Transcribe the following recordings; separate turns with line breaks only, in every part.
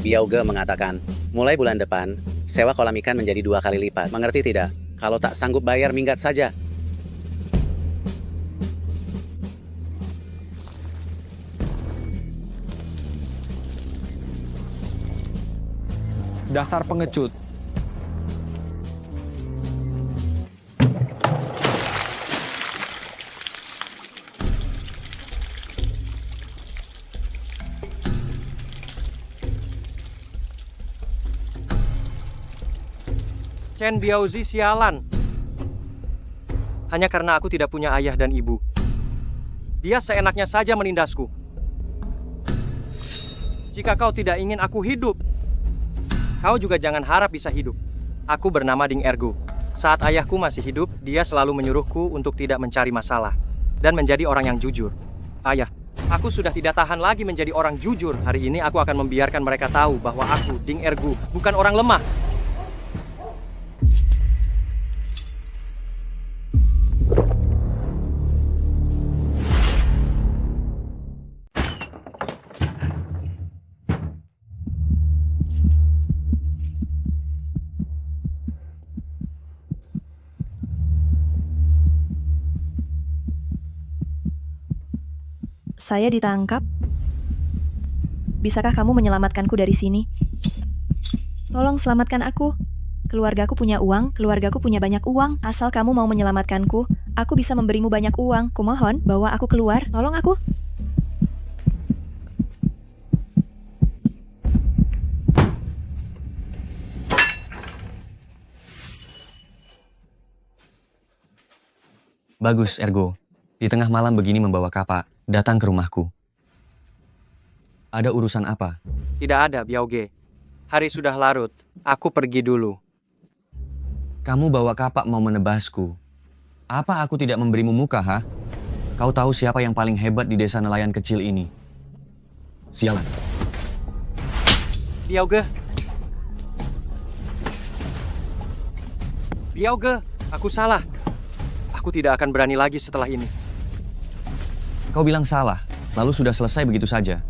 Biauge mengatakan, mulai bulan depan, sewa kolam ikan menjadi 2 kali lipat. Mengerti tidak? Kalau tak sanggup bayar, minggat saja.
Dasar pengecut.
Chen Biaozi sialan. Hanya karena aku tidak punya ayah dan ibu. Dia seenaknya saja menindasku. Jika kau tidak ingin aku hidup, kau juga jangan harap bisa hidup. Aku bernama Ding Ergu. Saat ayahku masih hidup, dia selalu menyuruhku untuk tidak mencari masalah dan menjadi orang yang jujur. Ayah, aku sudah tidak tahan lagi menjadi orang jujur. Hari ini aku akan membiarkan mereka tahu bahwa aku, Ding Ergu, bukan orang lemah.
Saya ditangkap. Bisakah kamu menyelamatkanku dari sini? Tolong selamatkan aku. Keluargaku punya uang, keluargaku punya banyak uang. Asal kamu mau menyelamatkanku, aku bisa memberimu banyak uang. Kumohon, bawa aku keluar. Tolong aku.
Bagus, Ergo. Di tengah malam begini membawa kapak datang ke rumahku. Ada urusan apa?
Tidak ada, Biauge. Hari sudah larut. Aku pergi dulu.
Kamu bawa kapak mau menebasku. Apa aku tidak memberimu muka, ha? Kau tahu siapa yang paling hebat di desa nelayan kecil ini? Sialan.
Biauge. Biauge, aku salah. Aku tidak akan berani lagi setelah ini.
Kau bilang salah, lalu sudah selesai begitu saja.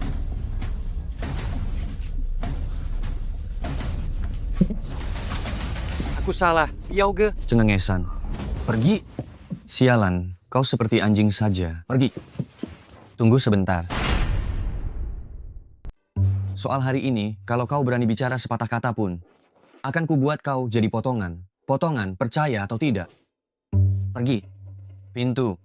Aku salah, Biauge.
Cengengesan. Pergi. Sialan, kau seperti anjing saja. Pergi. Tunggu sebentar. Soal hari ini, kalau kau berani bicara sepatah kata pun, akan kubuat kau jadi potongan. Potongan, percaya atau tidak? Pergi. Pintu.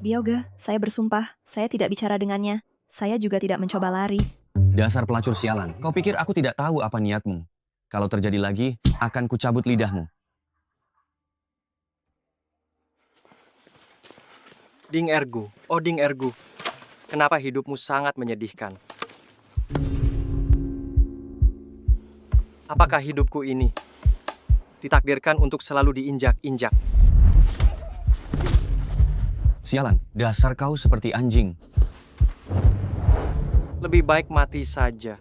Biauge, saya bersumpah, saya tidak bicara dengannya. Saya juga tidak mencoba lari.
Dasar pelacur sialan. Kau pikir aku tidak tahu apa niatmu? Kalau terjadi lagi, akan kucabut lidahmu.
Ding Ergu, oh Ding Ergu. Kenapa hidupmu sangat menyedihkan? Apakah hidupku ini ditakdirkan untuk selalu diinjak-injak?
Sialan, dasar kau seperti anjing.
Lebih baik mati saja.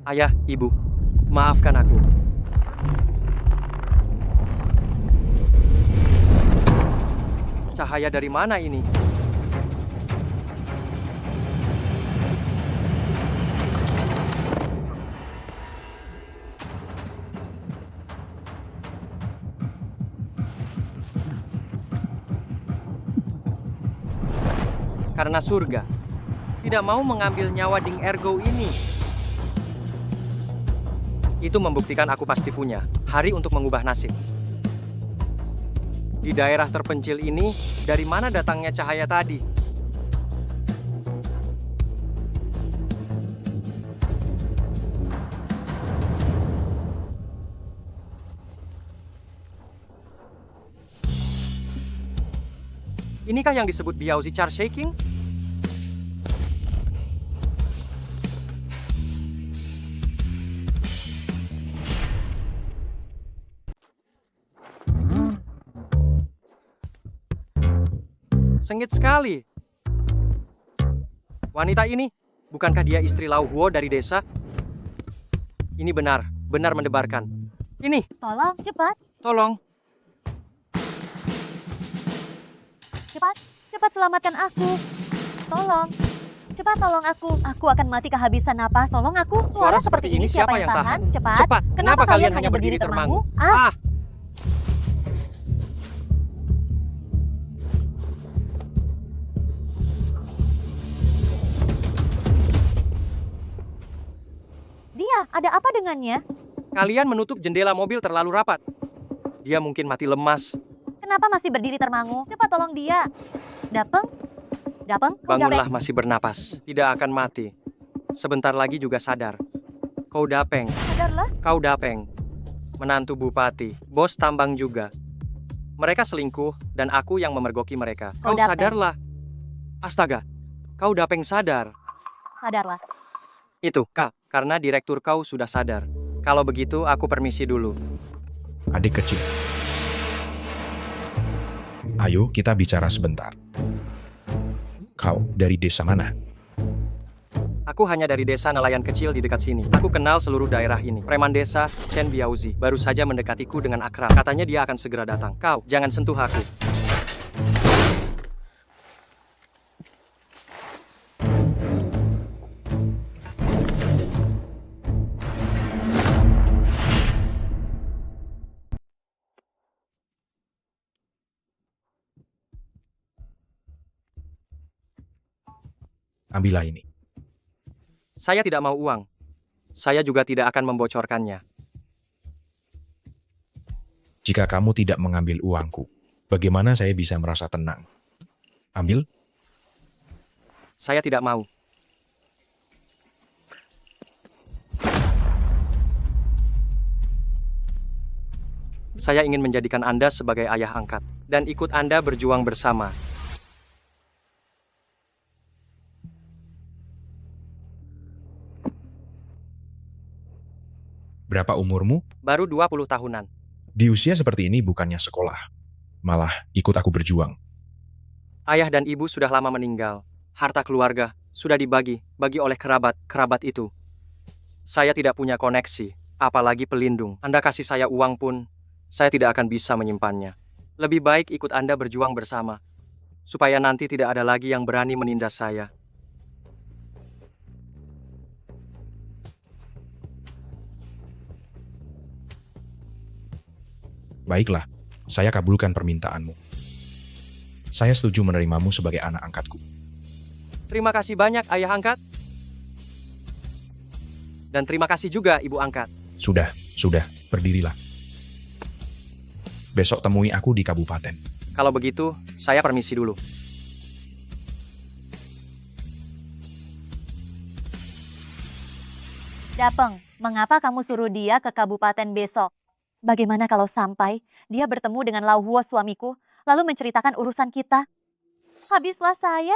Ayah, ibu, maafkan aku. Cahaya dari mana ini? Karena surga tidak mau mengambil nyawa Ding Ergo ini. Itu membuktikan aku pasti punya hari untuk mengubah nasib. Di daerah terpencil ini, dari mana datangnya cahaya tadi? Inikah yang disebut Biaozi Char Shaking? Sengit sekali. Wanita ini, bukankah dia istri Lau Huo dari desa? Ini benar mendebarkan. Ini,
Tolong, cepat,
tolong.
cepat, cepat selamatkan aku. Tolong.
Cepat tolong aku. Aku akan mati kehabisan napas. Tolong aku.
Suara seperti ini siapa yang tahan?
Cepat.
Cepat, kenapa kalian hanya berdiri termangu? Ah!
Dia, ada apa dengannya?
Kalian menutup jendela mobil terlalu rapat. Dia mungkin mati lemas.
Kenapa masih berdiri termangu? Cepat tolong dia. Dapeng? Dapeng? Kau
Bangunlah, masih bernapas. Tidak akan mati. Sebentar lagi juga sadar. Kau Dapeng.
Sadarlah.
Kau Dapeng. Menantu bupati. Bos tambang juga. Mereka selingkuh dan aku yang memergoki mereka.
Kau
Kau
Dapeng.
sadarlah. Astaga. Kau Dapeng sadar.
Sadarlah.
Itu, Kak. Karena direktur kau sudah sadar. Kalau begitu, aku permisi dulu.
Adik kecil. Ayo kita bicara sebentar. Kau dari desa mana?
Aku hanya dari desa nelayan kecil di dekat sini. Aku kenal seluruh daerah ini. Preman desa, Chen Biaozi, baru saja mendekatiku dengan akrab. Katanya dia akan segera datang. Kau, jangan sentuh aku.
Ambillah ini.
Saya tidak mau uang. Saya juga tidak akan membocorkannya.
Jika kamu tidak mengambil uangku, bagaimana saya bisa merasa tenang? Ambil.
Saya tidak mau. Saya ingin menjadikan Anda sebagai ayah angkat dan ikut Anda berjuang bersama.
Berapa umurmu?
Baru 20 tahunan.
Di usia seperti ini bukannya sekolah. Malah ikut aku berjuang.
Ayah dan ibu sudah lama meninggal. Harta keluarga sudah bagi oleh kerabat itu. Saya tidak punya koneksi, apalagi pelindung. Anda kasih saya uang pun, saya tidak akan bisa menyimpannya. Lebih baik ikut Anda berjuang bersama, supaya nanti tidak ada lagi yang berani menindas saya.
Baiklah, saya kabulkan permintaanmu. Saya setuju menerimamu sebagai anak angkatku.
Terima kasih banyak, ayah angkat. Dan terima kasih juga, ibu angkat.
Sudah, berdirilah. Besok temui aku di kabupaten.
Kalau begitu, saya permisi dulu.
Dapeng, mengapa kamu suruh dia ke kabupaten besok? Bagaimana kalau sampai dia bertemu dengan Lauhuo suamiku, lalu menceritakan urusan kita? Habislah saya.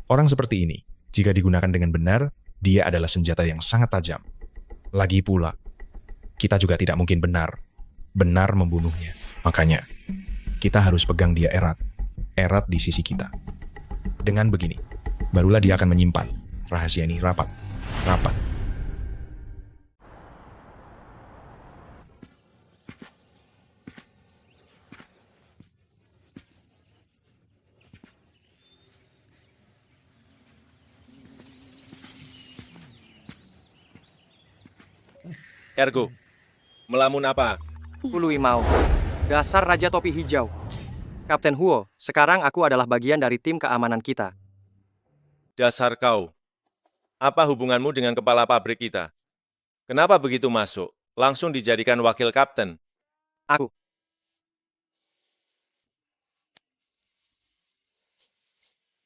Orang seperti ini, jika digunakan dengan benar, dia adalah senjata yang sangat tajam. Lagi pula, kita juga tidak mungkin benar membunuhnya. Makanya, kita harus pegang dia erat di sisi kita. Dengan begini, barulah dia akan menyimpan rahasia ini rapat.
Ergo, melamun apa?
Ului mau. Dasar Raja Topi Hijau. Kapten Huo, sekarang aku adalah bagian dari tim keamanan kita.
Dasar kau. Apa hubunganmu dengan kepala pabrik kita? Kenapa begitu masuk? Langsung dijadikan wakil kapten.
Aku.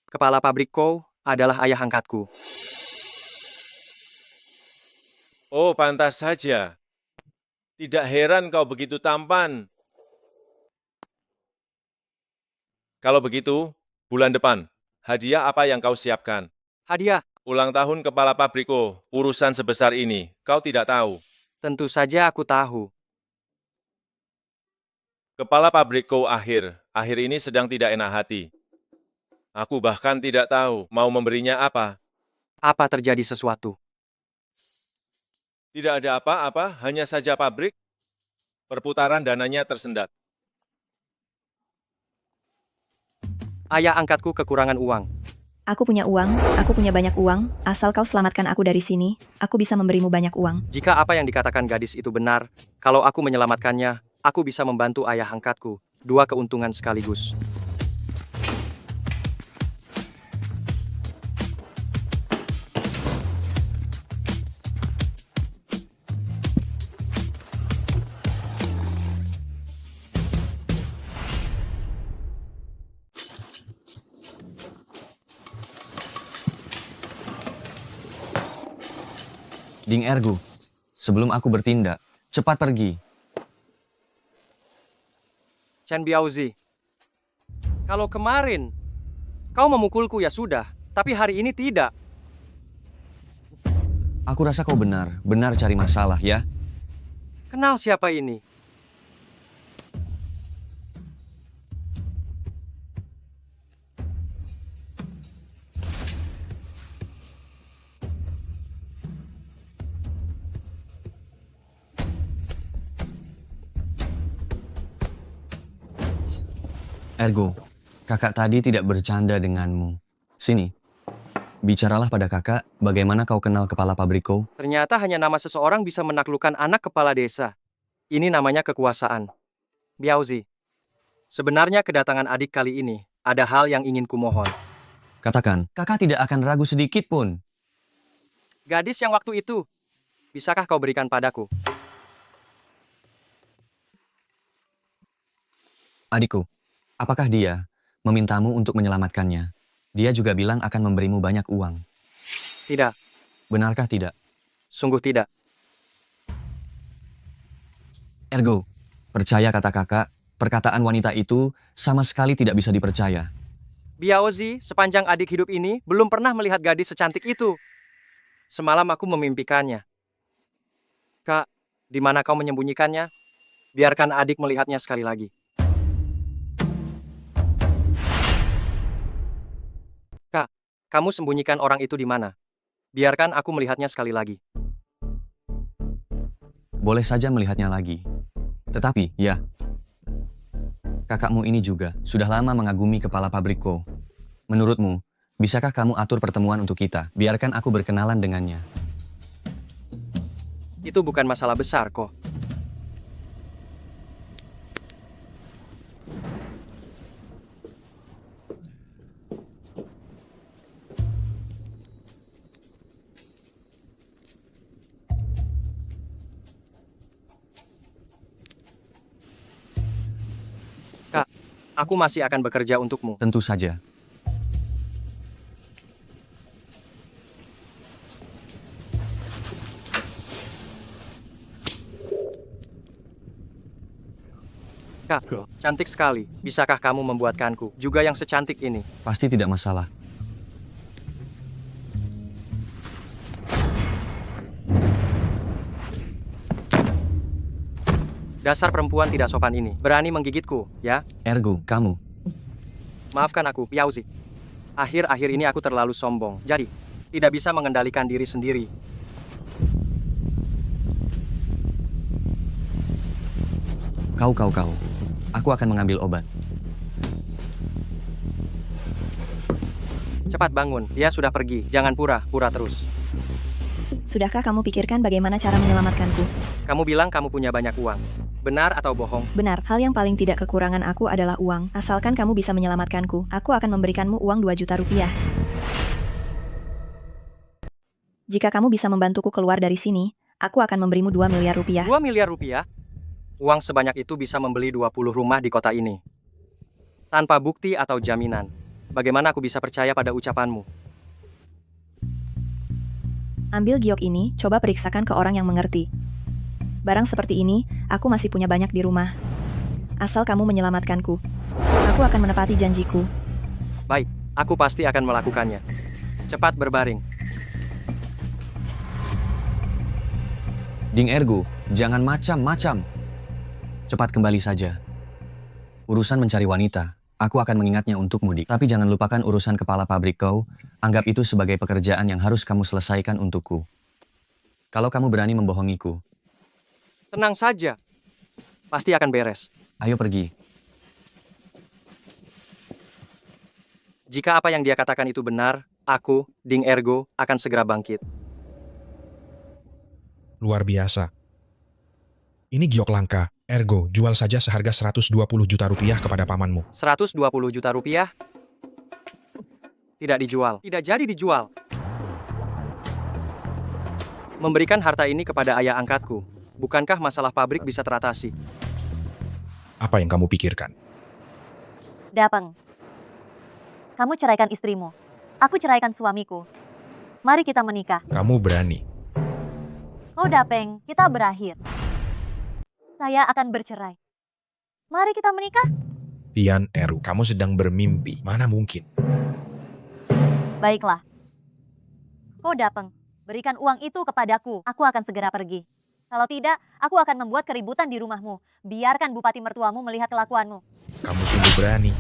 Kepala pabrik kau adalah ayah angkatku.
Oh, pantas saja. Tidak heran kau begitu tampan. Kalau begitu, bulan depan, hadiah apa yang kau siapkan?
Hadiah,
Ulang tahun kepala pabriko, urusan sebesar ini, kau tidak tahu.
tentu saja aku tahu.
Kepala pabrikku akhir ini sedang tidak enak hati. Aku bahkan tidak tahu mau memberinya apa.
Apa terjadi sesuatu?
Tidak ada apa-apa, hanya saja pabrik. Perputaran dananya tersendat.
Ayah angkatku kekurangan uang.
Aku punya uang, aku punya banyak uang. Asal kau selamatkan aku dari sini, aku bisa memberimu banyak uang.
Jika apa yang dikatakan gadis itu benar, kalau aku menyelamatkannya, aku bisa membantu ayah angkatku. Dua keuntungan sekaligus.
Ding Ergu, sebelum aku bertindak, cepat pergi.
Chen Biaozi, kalau kemarin kau memukulku ya sudah, tapi hari ini tidak.
Aku rasa kau benar cari masalah ya.
Kenal siapa ini?
Ergo, kakak tadi tidak bercanda denganmu. Sini, bicaralah pada kakak bagaimana kau kenal kepala pabrik kau.
Ternyata hanya nama seseorang bisa menaklukkan anak kepala desa. Ini namanya kekuasaan. Biaozi, sebenarnya kedatangan adik kali ini ada hal yang ingin kumohon.
Katakan, kakak tidak akan ragu sedikit pun.
Gadis yang waktu itu, bisakah kau berikan padaku?
Adikku, apakah dia memintamu untuk menyelamatkannya? Dia juga bilang akan memberimu banyak uang.
Tidak,
Benarkah tidak?
sungguh tidak.
Ergo, percaya kata kakak, perkataan wanita itu sama sekali tidak bisa dipercaya.
Biaozi, sepanjang adik hidup ini, belum pernah melihat gadis secantik itu. Semalam aku memimpikannya. Kak, di mana kau menyembunyikannya? Biarkan adik melihatnya sekali lagi. Kak, kamu sembunyikan orang itu di mana? Biarkan aku melihatnya sekali lagi.
Boleh saja melihatnya lagi. Tetapi, ya, kakakmu ini juga sudah lama mengagumi kepala pabrik kau. Menurutmu, bisakah kamu atur pertemuan untuk kita? Biarkan aku berkenalan dengannya.
Itu bukan masalah besar kok. Kak, aku masih akan bekerja untukmu.
Tentu saja.
Kak, cantik sekali. Bisakah kamu membuatkanku juga yang secantik ini?
Pasti tidak masalah.
Dasar perempuan tidak sopan ini. Berani menggigitku, ya?
Ergo, kamu.
Maafkan aku, Biaozi. Akhir-akhir ini aku terlalu sombong. Jadi, tidak bisa mengendalikan diri sendiri.
Kau. Aku akan mengambil obat.
Cepat bangun, dia sudah pergi. Jangan pura-pura terus.
Sudahkah kamu pikirkan bagaimana cara menyelamatkanku?
Kamu bilang kamu punya banyak uang. Benar atau bohong?
Benar, hal yang paling tidak kekurangan aku adalah uang. Asalkan kamu bisa menyelamatkanku, aku akan memberikanmu uang 2 juta rupiah. Jika kamu bisa membantuku keluar dari sini, aku akan memberimu 2 miliar rupiah.
2 miliar rupiah? Uang sebanyak itu bisa membeli 20 rumah di kota ini. Tanpa bukti atau jaminan. Bagaimana aku bisa percaya pada ucapanmu?
Ambil giok ini, coba periksakan ke orang yang mengerti. Barang seperti ini, aku masih punya banyak di rumah. Asal kamu menyelamatkanku, aku akan menepati janjiku.
Baik, aku pasti akan melakukannya. Cepat berbaring.
Ding Ergo, jangan macam-macam. Cepat kembali saja. Urusan mencari wanita, aku akan mengingatnya untukmu, Dik. Tapi jangan lupakan urusan kepala pabrik kau. Anggap itu sebagai pekerjaan yang harus kamu selesaikan untukku. Kalau kamu berani membohongiku,
Tenang saja. Pasti akan beres.
ayo pergi.
Jika apa yang dia katakan itu benar, aku, Ding Ergo, akan segera bangkit.
Luar biasa. Ini giok langka. Ergo, jual saja seharga 120 juta rupiah kepada pamanmu.
120 juta rupiah? Tidak dijual. Tidak jadi dijual. Memberikan harta ini kepada ayah angkatku. Bukankah masalah pabrik bisa teratasi?
Apa yang kamu pikirkan?
Dapeng, kamu ceraikan istrimu. Aku ceraikan suamiku. Mari kita menikah.
Kamu berani.
Oh Dapeng, kita berakhir. Saya akan bercerai. Mari kita menikah.
Tian Eru, kamu sedang bermimpi. Mana mungkin?
Baiklah. Oh Dapeng, berikan uang itu kepadaku. Aku akan segera pergi. Kalau tidak, aku akan membuat keributan di rumahmu. Biarkan bupati mertuamu melihat kelakuanmu.
Kamu sungguh berani.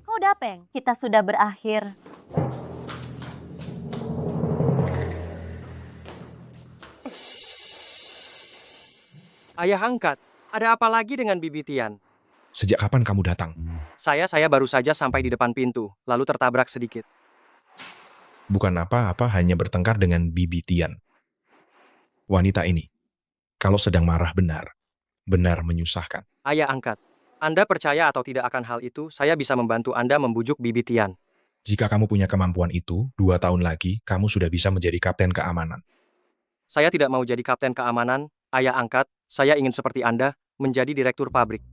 Oh Dapeng, kita sudah berakhir.
Ayah angkat, ada apa lagi dengan Bibi Tian?
Sejak kapan kamu datang?
Saya baru saja sampai di depan pintu, lalu tertabrak sedikit.
Bukan apa-apa, hanya bertengkar dengan Bibi Tian. Wanita ini, kalau sedang marah benar menyusahkan.
Ayah angkat, Anda percaya atau tidak akan hal itu, saya bisa membantu Anda membujuk Bibi Tian.
Jika kamu punya kemampuan itu, 2 tahun lagi kamu sudah bisa menjadi kapten keamanan.
Saya tidak mau jadi kapten keamanan, ayah angkat, saya ingin seperti Anda, menjadi direktur pabrik.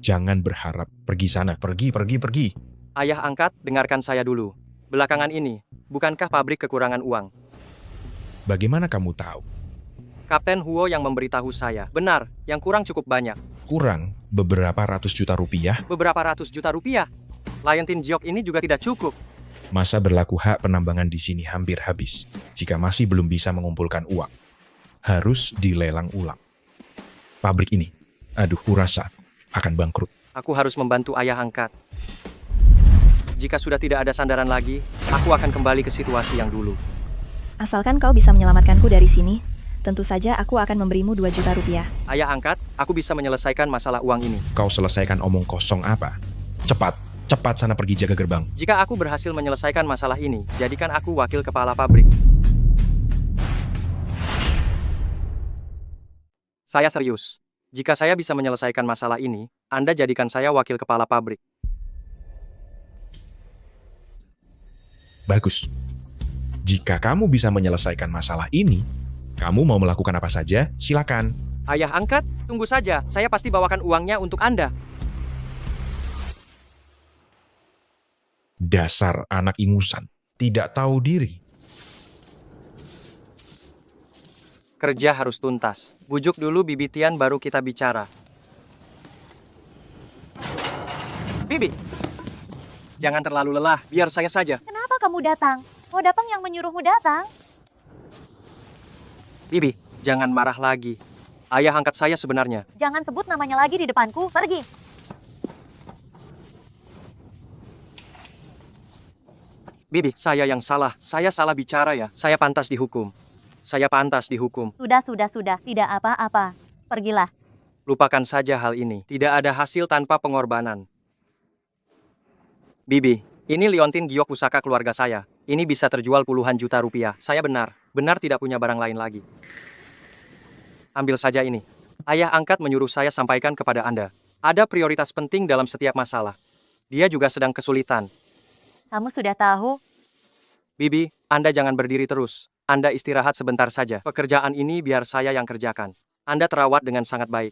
Jangan berharap. Pergi sana, pergi.
Ayah angkat, dengarkan saya dulu. Belakangan ini, bukankah pabrik kekurangan uang?
Bagaimana kamu tahu?
Kapten Huo yang memberitahu saya. Benar, yang kurang cukup banyak.
Kurang beberapa ratus juta rupiah?
Beberapa ratus juta rupiah. Lion Jiok ini juga tidak cukup.
Masa berlaku hak penambangan di sini hampir habis. Jika masih belum bisa mengumpulkan uang, harus dilelang ulang. Pabrik ini, aduh kurasa, akan bangkrut.
Aku harus membantu ayah angkat. Jika sudah tidak ada sandaran lagi, aku akan kembali ke situasi yang dulu.
Asalkan kau bisa menyelamatkanku dari sini, tentu saja aku akan memberimu 2 juta rupiah.
Ayah angkat, aku bisa menyelesaikan masalah uang ini.
Kau selesaikan omong kosong apa? Cepat sana pergi jaga gerbang.
Jika aku berhasil menyelesaikan masalah ini, jadikan aku wakil kepala pabrik. Saya serius. Jika saya bisa menyelesaikan masalah ini, Anda jadikan saya wakil kepala pabrik.
Bagus. Jika kamu bisa menyelesaikan masalah ini, kamu mau melakukan apa saja, silakan.
Ayah angkat, tunggu saja. Saya pasti bawakan uangnya untuk Anda.
Dasar anak ingusan, tidak tahu diri.
Kerja harus tuntas. Bujuk dulu Bibi Tian baru kita bicara. Bibi, jangan terlalu lelah, biar saya saja.
Kenapa kamu datang? Oh Dapeng yang menyuruhmu datang.
Bibi, jangan marah lagi. Ayah angkat saya sebenarnya.
Jangan sebut namanya lagi di depanku. Pergi.
Bibi, saya yang salah. Saya salah bicara ya. Saya pantas dihukum. Saya pantas dihukum.
Sudah. Tidak apa-apa. Pergilah.
Lupakan saja hal ini. Tidak ada hasil tanpa pengorbanan. Bibi, ini liontin giok pusaka keluarga saya. Ini bisa terjual puluhan juta rupiah. Saya benar tidak punya barang lain lagi. Ambil saja ini. Ayah angkat menyuruh saya sampaikan kepada Anda. Ada prioritas penting dalam setiap masalah. Dia juga sedang kesulitan.
Kamu sudah tahu?
Bibi, Anda jangan berdiri terus. Anda istirahat sebentar saja. Pekerjaan ini biar saya yang kerjakan. Anda terawat dengan sangat baik.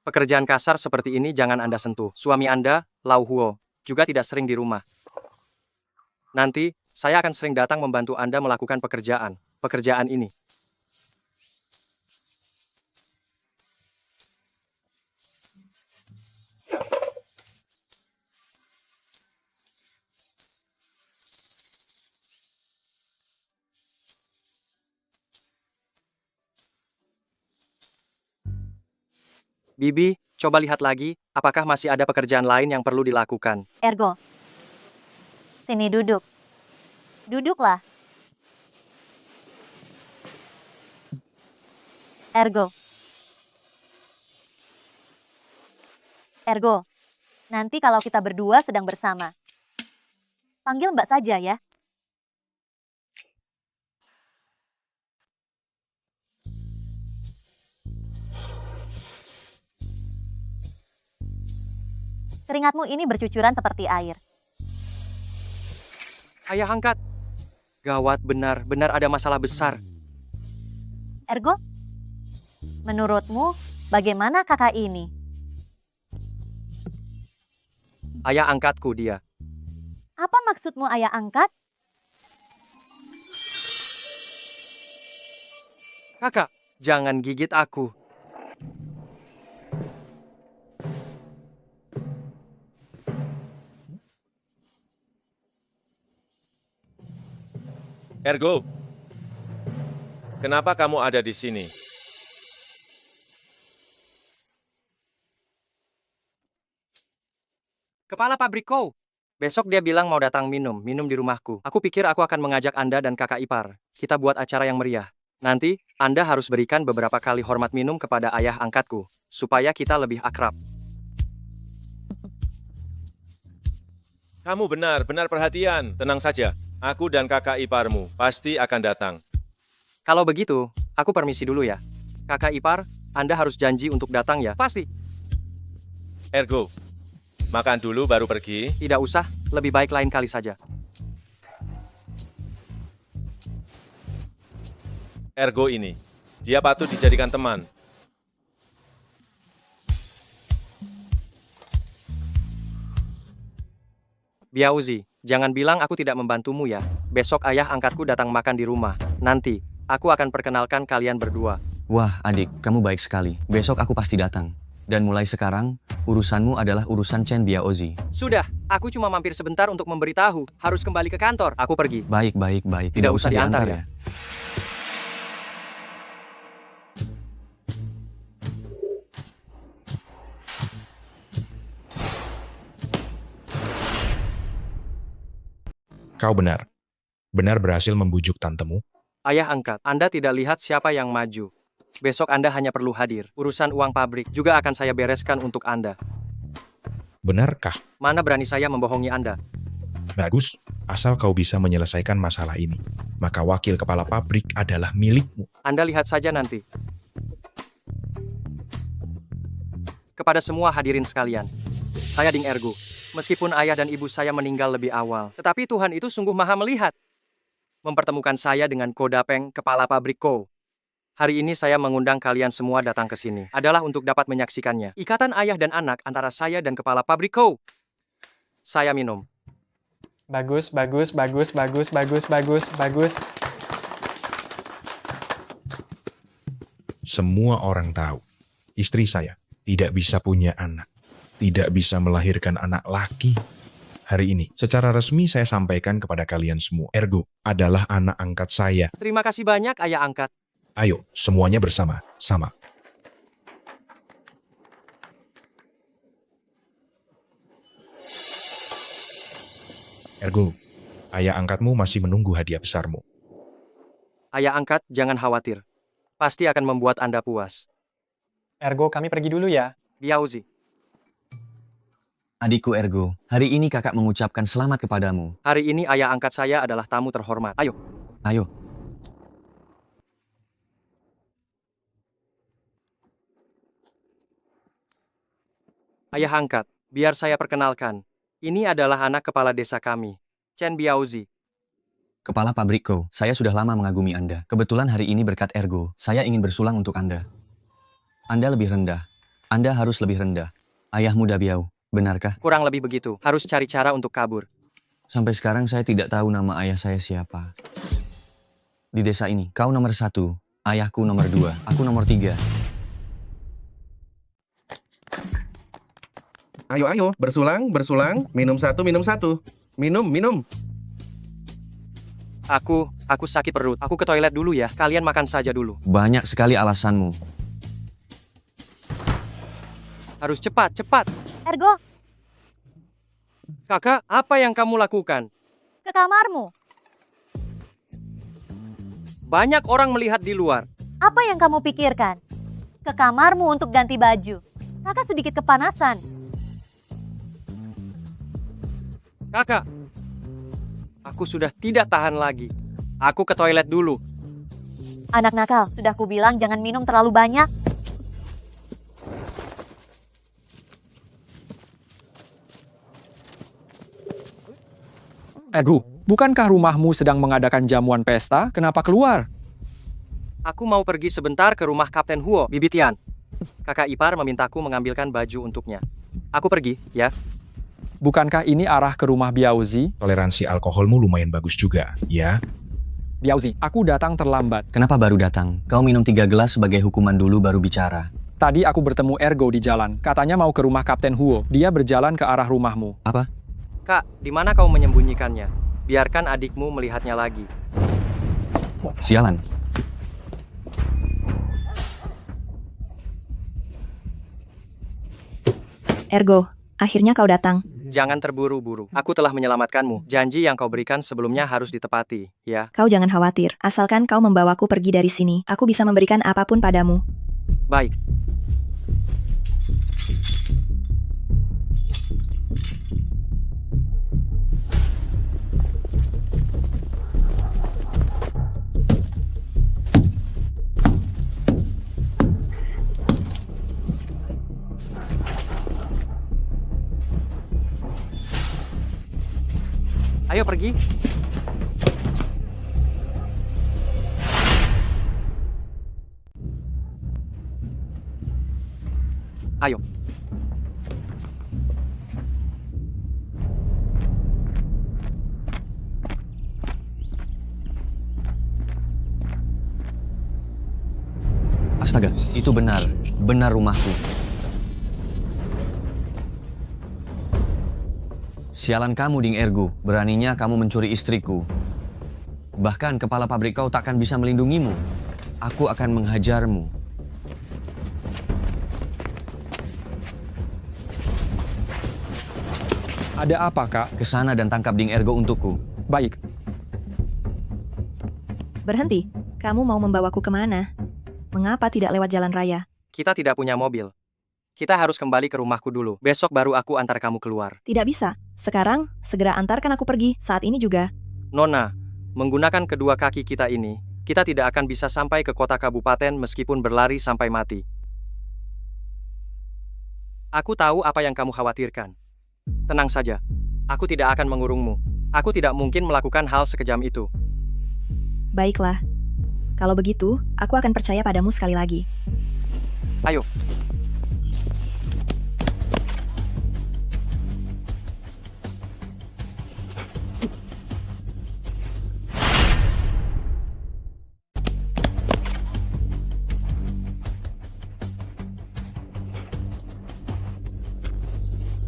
Pekerjaan kasar seperti ini jangan Anda sentuh. Suami Anda, Lau Huo, juga tidak sering di rumah. Nanti, saya akan sering datang membantu Anda melakukan pekerjaan ini. Bibi, coba lihat lagi, apakah masih ada pekerjaan lain yang perlu dilakukan.
Ergo. Sini duduk. Duduklah. Ergo. Nanti kalau kita berdua sedang bersama. Panggil Mbak saja ya. Keringatmu ini bercucuran seperti air.
Ayah angkat. Gawat, benar ada masalah besar.
Ergo, menurutmu bagaimana kakak ini?
Ayah angkatku dia.
Apa maksudmu ayah angkat?
Kakak, jangan gigit aku.
Ergo, kenapa kamu ada di sini?
Kepala pabrik kau. Besok dia bilang mau datang minum di rumahku. Aku pikir aku akan mengajak Anda dan kakak ipar. Kita buat acara yang meriah. Nanti, Anda harus berikan beberapa kali hormat minum kepada ayah angkatku, supaya kita lebih akrab.
Kamu benar perhatian. Tenang saja, aku dan kakak iparmu pasti akan datang.
Kalau begitu, aku permisi dulu ya. Kakak ipar, Anda harus janji untuk datang ya. Pasti.
Ergo, makan dulu baru pergi.
Tidak usah, lebih baik lain kali saja.
Ergo ini, dia patut dijadikan teman.
Biauzi, jangan bilang aku tidak membantumu ya. Besok ayah angkatku datang makan di rumah. Nanti, aku akan perkenalkan kalian berdua.
Wah, adik, kamu baik sekali. Besok aku pasti datang. Dan mulai sekarang, urusanmu adalah urusan Chen Biaozi.
Sudah, aku cuma mampir sebentar untuk memberitahu. Harus kembali ke kantor. Aku pergi.
Baik.
Tidak usah diantar ya.
Kau benar. Benar berhasil membujuk tantemu.
Ayah angkat, Anda tidak lihat siapa yang maju. Besok Anda hanya perlu hadir. Urusan uang pabrik juga akan saya bereskan untuk Anda.
Benarkah?
Mana berani saya membohongi Anda?
Bagus, asal kau bisa menyelesaikan masalah ini. Maka wakil kepala pabrik adalah milikmu.
Anda lihat saja nanti. Kepada semua hadirin sekalian, saya Ding Ergo. Meskipun ayah dan ibu saya meninggal lebih awal, tetapi Tuhan itu sungguh maha melihat. Mempertemukan saya dengan Kodapeng, kepala pabrik Ko. Hari ini saya mengundang kalian semua datang ke sini, adalah untuk dapat menyaksikannya. Ikatan ayah dan anak antara saya dan kepala pabrik Ko. Saya minum.
Bagus.
Semua orang tahu, istri saya tidak bisa punya anak. Tidak bisa melahirkan anak laki. Hari ini, secara resmi saya sampaikan kepada kalian semua. Ergo adalah anak angkat saya.
Terima kasih banyak, ayah angkat.
Ayo, semuanya bersama. Sama. Ergo, ayah angkatmu masih menunggu hadiah besarmu.
Ayah angkat, jangan khawatir. Pasti akan membuat Anda puas.
Ergo, kami pergi dulu ya.
Biauzi.
Adikku Ergo, hari ini kakak mengucapkan selamat kepadamu.
Hari ini ayah angkat saya adalah tamu terhormat. Ayo.
Ayo.
Ayah angkat, biar saya perkenalkan. Ini adalah anak kepala desa kami, Chen Biaozi.
Kepala pabrik Ko, saya sudah lama mengagumi Anda. Kebetulan hari ini berkat Ergo, saya ingin bersulang untuk Anda. Anda lebih rendah. Anda harus lebih rendah. Ayah muda Biao, benarkah?
Kurang lebih begitu, harus cari cara untuk kabur.
Sampai sekarang saya tidak tahu nama ayah saya siapa. Di desa ini, kau nomor 1, ayahku nomor 2, aku nomor 3.
Ayo, bersulang, minum satu. Minum.
Aku sakit perut. Aku ke toilet dulu ya. Kalian makan saja dulu.
Banyak sekali alasanmu.
Harus cepat.
Ergo,
Kakak, apa yang kamu lakukan?
ke kamarmu.
Banyak orang melihat di luar.
Apa yang kamu pikirkan? Ke kamarmu untuk ganti baju. Kakak sedikit kepanasan.
Kakak, aku sudah tidak tahan lagi. Aku ke toilet dulu.
Anak nakal, sudah kubilang jangan minum terlalu banyak.
Ergo, bukankah rumahmu sedang mengadakan jamuan pesta? Kenapa keluar?
Aku mau pergi sebentar ke rumah Kapten Huo, Bibitian. Kakak ipar memintaku mengambilkan baju untuknya. Aku pergi, ya.
Bukankah ini arah ke rumah Biaozi?
Toleransi alkoholmu lumayan bagus juga, ya?
Biaozi, aku datang terlambat.
Kenapa baru datang? Kau minum 3 gelas sebagai hukuman dulu baru bicara.
Tadi aku bertemu Ergo di jalan. Katanya mau ke rumah Kapten Huo. Dia berjalan ke arah rumahmu.
Apa?
Kak, di mana kau menyembunyikannya? Biarkan adikmu melihatnya lagi.
Sialan.
Ergo, akhirnya kau datang.
Jangan terburu-buru. Aku telah menyelamatkanmu. Janji yang kau berikan sebelumnya harus ditepati, ya.
Kau jangan khawatir. Asalkan kau membawaku pergi dari sini, aku bisa memberikan apapun padamu.
Baik. Ayo pergi. Ayo.
Astaga, itu benar. Benar rumahku. Sialan kamu, Ding Ergu. Beraninya kamu mencuri istriku. Bahkan kepala pabrik kau takkan bisa melindungimu. Aku akan menghajarmu.
Ada apa, Kak?
Kesana dan tangkap Ding Ergo untukku.
Baik.
Berhenti. Kamu mau membawaku kemana? Mengapa tidak lewat jalan raya?
Kita tidak punya mobil. Kita harus kembali ke rumahku dulu. Besok baru aku antar kamu keluar.
Tidak bisa. Sekarang, segera antarkan aku pergi. Saat ini juga.
Nona, menggunakan kedua kaki kita ini, kita tidak akan bisa sampai ke kota kabupaten meskipun berlari sampai mati. Aku tahu apa yang kamu khawatirkan. Tenang saja. Aku tidak akan mengurungmu. Aku tidak mungkin melakukan hal sekejam itu.
Baiklah. Kalau begitu, aku akan percaya padamu sekali lagi.
Ayo.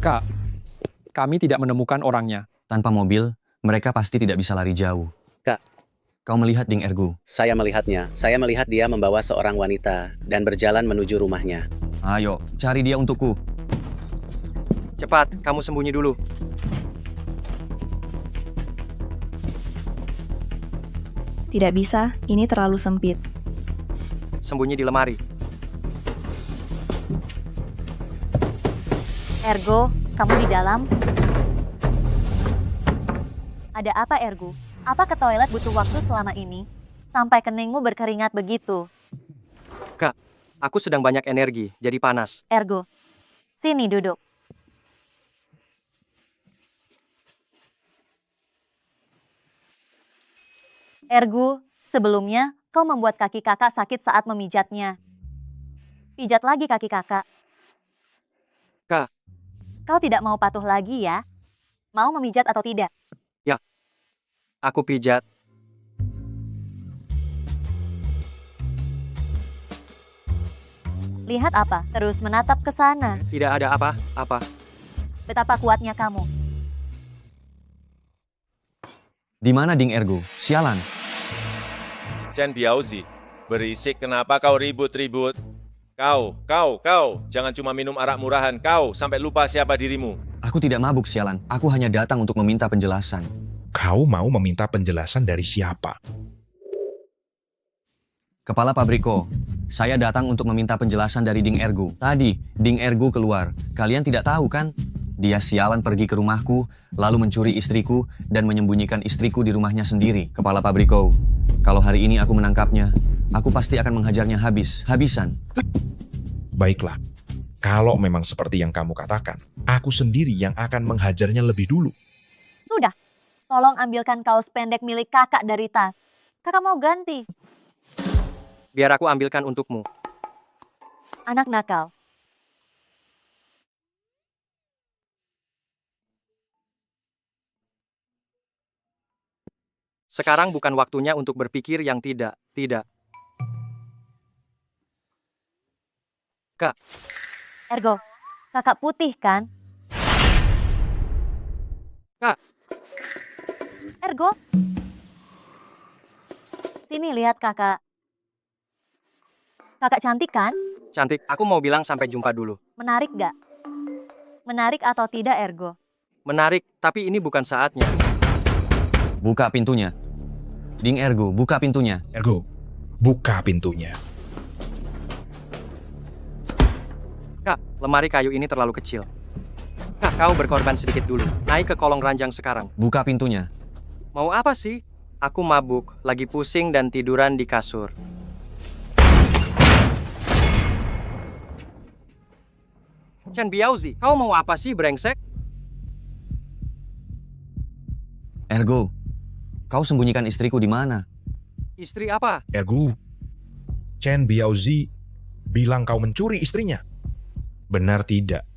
Kak, kami tidak menemukan orangnya.
Tanpa mobil, mereka pasti tidak bisa lari jauh.
Kak.
Kau melihat Ding Ergu?
Saya melihatnya. Saya melihat dia membawa seorang wanita dan berjalan menuju rumahnya.
Ayo, cari dia untukku.
Cepat, kamu sembunyi dulu.
Tidak bisa, ini terlalu sempit.
Sembunyi di lemari.
Ergo, kamu di dalam? Ada apa, Ergo? Apa ke toilet butuh waktu selama ini? Sampai keningmu berkeringat begitu.
Kak, aku sedang banyak energi, jadi panas.
Ergo, sini duduk. Ergo, sebelumnya kau membuat kaki kakak sakit saat memijatnya. Pijat lagi kaki kakak.
Kak.
Kau tidak mau patuh lagi ya? Mau memijat atau tidak?
Ya. Aku pijat.
Lihat apa? Terus menatap ke sana.
Tidak ada apa-apa.
Betapa kuatnya kamu.
Di mana Ding Ergu? Sialan.
Chen Biaozi, berisik kenapa kau ribut-ribut? Kau, jangan cuma minum arak murahan, kau sampai lupa siapa dirimu.
Aku tidak mabuk, sialan. Aku hanya datang untuk meminta penjelasan.
Kau mau meminta penjelasan dari siapa?
Kepala pabriko, saya datang untuk meminta penjelasan dari Ding Ergu. Tadi, Ding Ergu keluar. Kalian tidak tahu kan? Dia sialan pergi ke rumahku, lalu mencuri istriku dan menyembunyikan istriku di rumahnya sendiri. Kepala pabrik kau. Kalau hari ini aku menangkapnya, aku pasti akan menghajarnya habis-habisan.
Baiklah, kalau memang seperti yang kamu katakan, aku sendiri yang akan menghajarnya lebih dulu.
Sudah, tolong ambilkan kaos pendek milik kakak dari tas. Kakak mau ganti.
Biar aku ambilkan untukmu.
Anak nakal.
Sekarang bukan waktunya untuk berpikir yang tidak. Kak,
Ergo, kakak putih kan?
Kak.
Ergo. Sini lihat kakak. Kakak cantik kan?
cantik, aku mau bilang sampai jumpa dulu.
Menarik gak? Menarik atau tidak, Ergo?
Menarik, tapi ini bukan saatnya.
Buka pintunya. Ding Ergo, buka pintunya.
Ergo, buka pintunya.
Kak, lemari kayu ini terlalu kecil. Kak, kau berkorban sedikit dulu. Naik ke kolong ranjang sekarang.
Buka pintunya.
Mau apa sih? Aku mabuk, lagi pusing dan tiduran di kasur. Chen Biaozi, kau mau apa sih, brengsek?
Ergo, kau sembunyikan istriku di mana?
Istri apa?
Ergo, Chen Biaozi bilang kau mencuri istrinya. Benar tidak?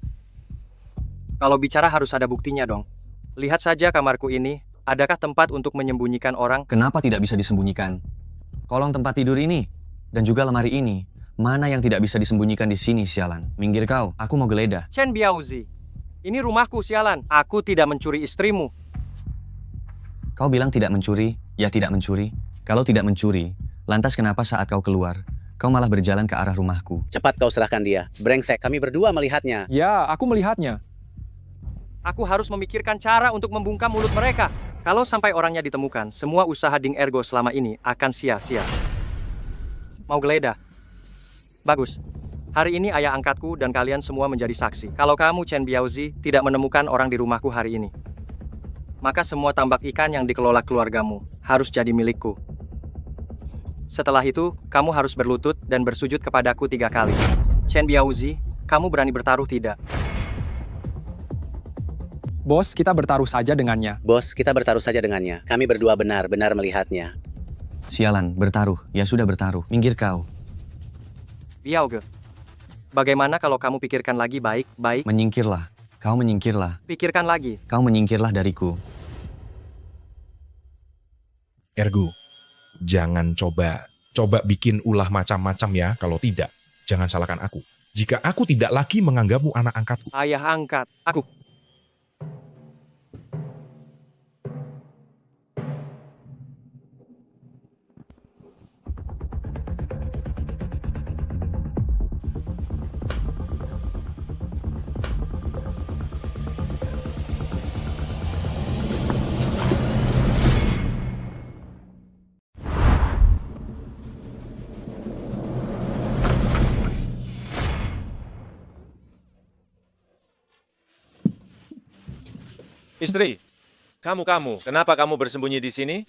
Kalau bicara harus ada buktinya dong. Lihat saja kamarku ini. Adakah tempat untuk menyembunyikan orang?
Kenapa tidak bisa disembunyikan? Kolong tempat tidur ini, dan juga lemari ini. Mana yang tidak bisa disembunyikan di sini, sialan? Minggir kau, aku mau geledah.
Chen Biaozi, ini rumahku, sialan. Aku tidak mencuri istrimu.
Kau bilang tidak mencuri, ya tidak mencuri. Kalau tidak mencuri, lantas kenapa saat kau keluar, kau malah berjalan ke arah rumahku?
Cepat kau serahkan dia. Brengsek, kami berdua melihatnya.
Ya, aku melihatnya.
Aku harus memikirkan cara untuk membungkam mulut mereka. Kalau sampai orangnya ditemukan, semua usaha Ding Ergo selama ini akan sia-sia. Mau geledah? Bagus. Hari ini ayah angkatku dan kalian semua menjadi saksi. Kalau kamu, Chen Biaozi, tidak menemukan orang di rumahku hari ini, maka semua tambak ikan yang dikelola keluargamu harus jadi milikku. Setelah itu, kamu harus berlutut dan bersujud kepadaku 3 kali. Chen Biaozi, kamu berani bertaruh tidak?
Bos, kita bertaruh saja dengannya.
Bos, kita bertaruh saja dengannya. Kami berdua benar-benar melihatnya.
Sialan, bertaruh. Ya sudah bertaruh. Minggir kau.
Biaoge, bagaimana kalau kamu pikirkan lagi baik-baik?
Menyingkirlah. Kau menyingkirlah.
Pikirkan lagi.
Kau menyingkirlah dariku.
Ergo, jangan coba bikin ulah macam-macam ya. Kalau tidak, jangan salahkan aku. Jika aku tidak lagi menganggapmu anak angkatku.
Ayah angkat, aku.
Istri, kamu, kenapa kamu bersembunyi di sini?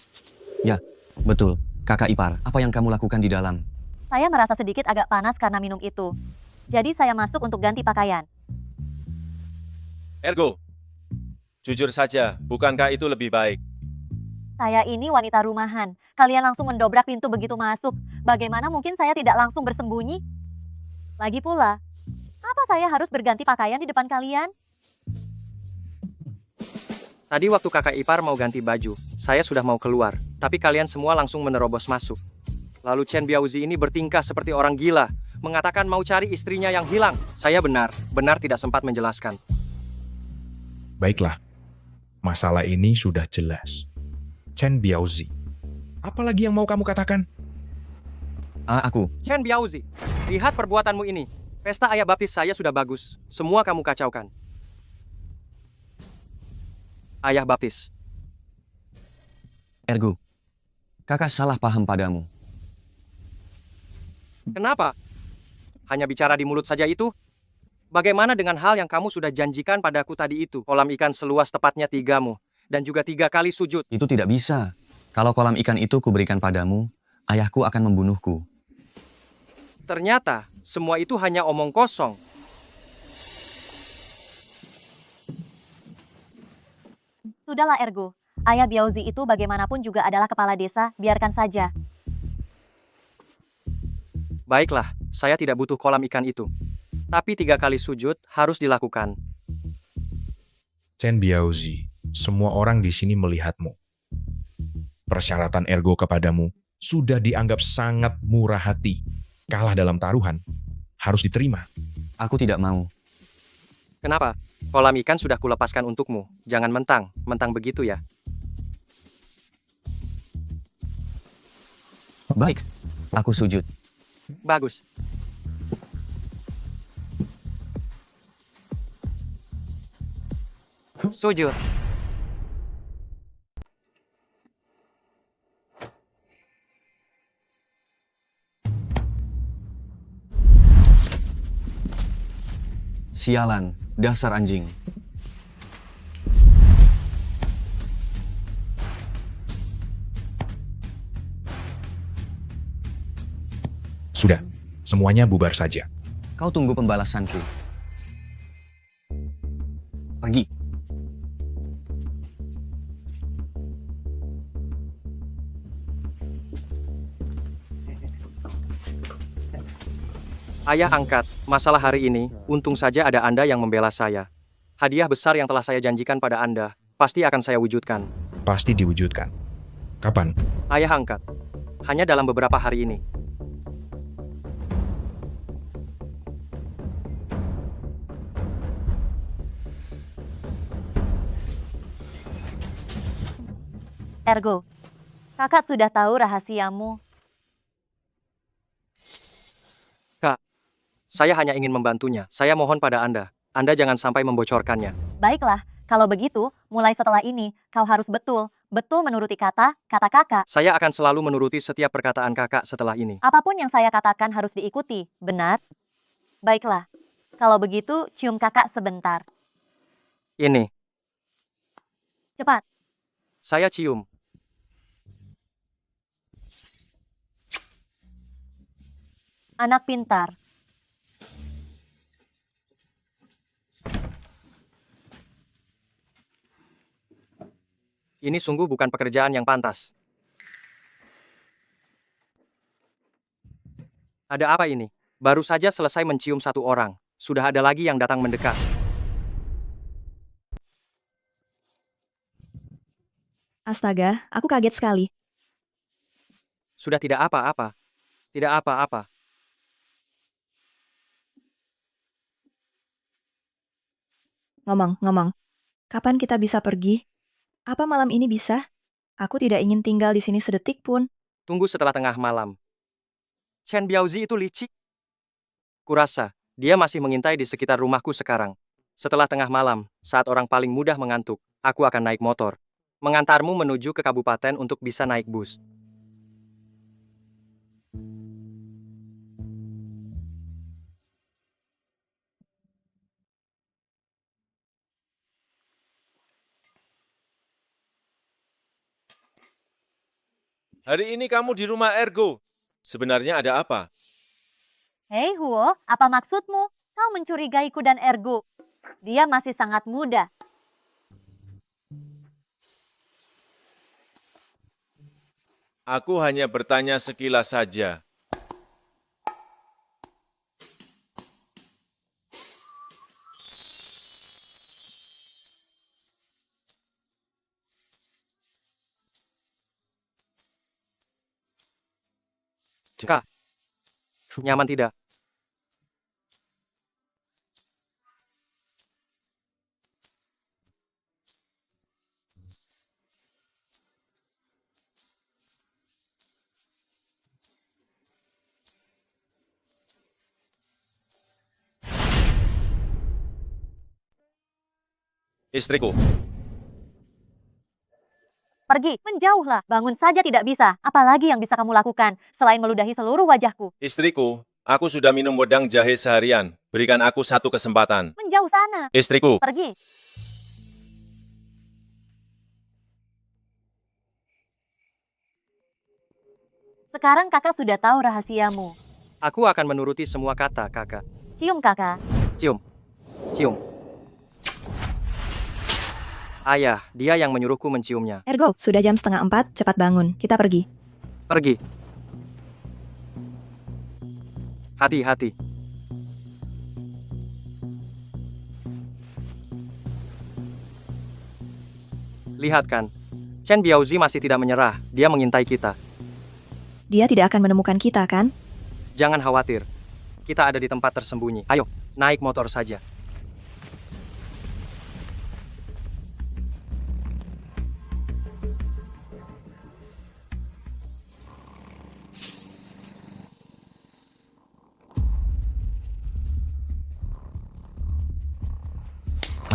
Ya, betul. Kakak ipar, apa yang kamu lakukan di dalam?
Saya merasa sedikit agak panas karena minum itu. Jadi saya masuk untuk ganti pakaian.
Ergo, jujur saja, bukankah itu lebih baik?
Saya ini wanita rumahan. Kalian langsung mendobrak pintu begitu masuk. Bagaimana mungkin saya tidak langsung bersembunyi? Lagi pula, apa saya harus berganti pakaian di depan kalian?
Tadi waktu kakak ipar mau ganti baju, saya sudah mau keluar, tapi kalian semua langsung menerobos masuk. Lalu Chen Biaozi ini bertingkah seperti orang gila, mengatakan mau cari istrinya yang hilang. Saya benar tidak sempat menjelaskan.
Baiklah, masalah ini sudah jelas. Chen Biaozi, apalagi yang mau kamu katakan?
Aku.
Chen Biaozi, lihat perbuatanmu ini. Pesta ayah baptis saya sudah bagus, semua kamu kacaukan. Ayah baptis.
Ergo, kakak salah paham padamu.
Kenapa? Hanya bicara di mulut saja itu? Bagaimana dengan hal yang kamu sudah janjikan padaku tadi itu? Kolam ikan seluas tepatnya 3 mu, dan juga 3 kali sujud.
Itu tidak bisa. Kalau kolam ikan itu kuberikan padamu, ayahku akan membunuhku.
Ternyata, semua itu hanya omong kosong.
Sudahlah Ergo, ayah Biaozi itu bagaimanapun juga adalah kepala desa, biarkan saja.
Baiklah, saya tidak butuh kolam ikan itu. Tapi 3 kali sujud harus dilakukan.
Chen Biaozi, semua orang di sini melihatmu. Persyaratan Ergo kepadamu sudah dianggap sangat murah hati. Kalah dalam taruhan, harus diterima.
Aku tidak mau.
Kenapa? Kolam ikan sudah kulepaskan untukmu. Jangan mentang begitu ya.
Baik, aku sujud.
Bagus. Sujud.
Sialan, dasar anjing.
Sudah, semuanya bubar saja.
Kau tunggu pembalasanku. Pergi.
Ayah angkat, masalah hari ini, untung saja ada Anda yang membela saya. Hadiah besar yang telah saya janjikan pada Anda, pasti akan saya wujudkan.
Pasti diwujudkan. Kapan?
Ayah angkat, hanya dalam beberapa hari ini.
Ergo, kakak sudah tahu rahasiamu.
Saya hanya ingin membantunya. Saya mohon pada Anda jangan sampai membocorkannya.
Baiklah, kalau begitu, mulai setelah ini, kau harus betul menuruti kata kakak.
Saya akan selalu menuruti setiap perkataan kakak setelah ini.
Apapun yang saya katakan harus diikuti, benar? Baiklah, kalau begitu, cium kakak sebentar.
Ini,
Cepat.
saya cium.
Anak pintar.
Ini sungguh bukan pekerjaan yang pantas. Ada apa ini? Baru saja selesai mencium satu orang. Sudah ada lagi yang datang mendekat.
Astaga, aku kaget sekali.
Sudah tidak apa-apa. Tidak apa-apa.
Ngomong-ngomong, kapan kita bisa pergi? Apa malam ini bisa? Aku tidak ingin tinggal di sini sedetik pun.
Tunggu setelah tengah malam. Chen Biaozi itu licik. Kurasa, dia masih mengintai di sekitar rumahku sekarang. Setelah tengah malam, saat orang paling mudah mengantuk, aku akan naik motor. Mengantarmu menuju ke kabupaten untuk bisa naik bus.
Hari ini kamu di rumah Ergo. Sebenarnya ada apa?
Hei Huo, apa maksudmu? Kau mencurigaiku dan Ergo. Dia masih sangat muda.
Aku hanya bertanya sekilas saja.
Kak, nyaman tidak?
Istriku,
Pergi, menjauhlah. Bangun saja tidak bisa. Apalagi yang bisa kamu lakukan selain meludahi seluruh wajahku?
istriku, Aku sudah minum wedang jahe seharian. Berikan aku satu kesempatan.
Menjauh sana.
Istriku,
Pergi. Sekarang kakak sudah tahu rahasiamu.
Aku akan menuruti semua kata, kakak.
Cium kakak.
Cium. Cium. Ayah, dia yang menyuruhku menciumnya.
Ergo, sudah jam 3:30, cepat bangun. Kita pergi.
Pergi. Hati-hati. Lihat kan, Chen Biaozi masih tidak menyerah. Dia mengintai kita.
Dia tidak akan menemukan kita, kan?
Jangan khawatir. Kita ada di tempat tersembunyi. Ayo, naik motor saja.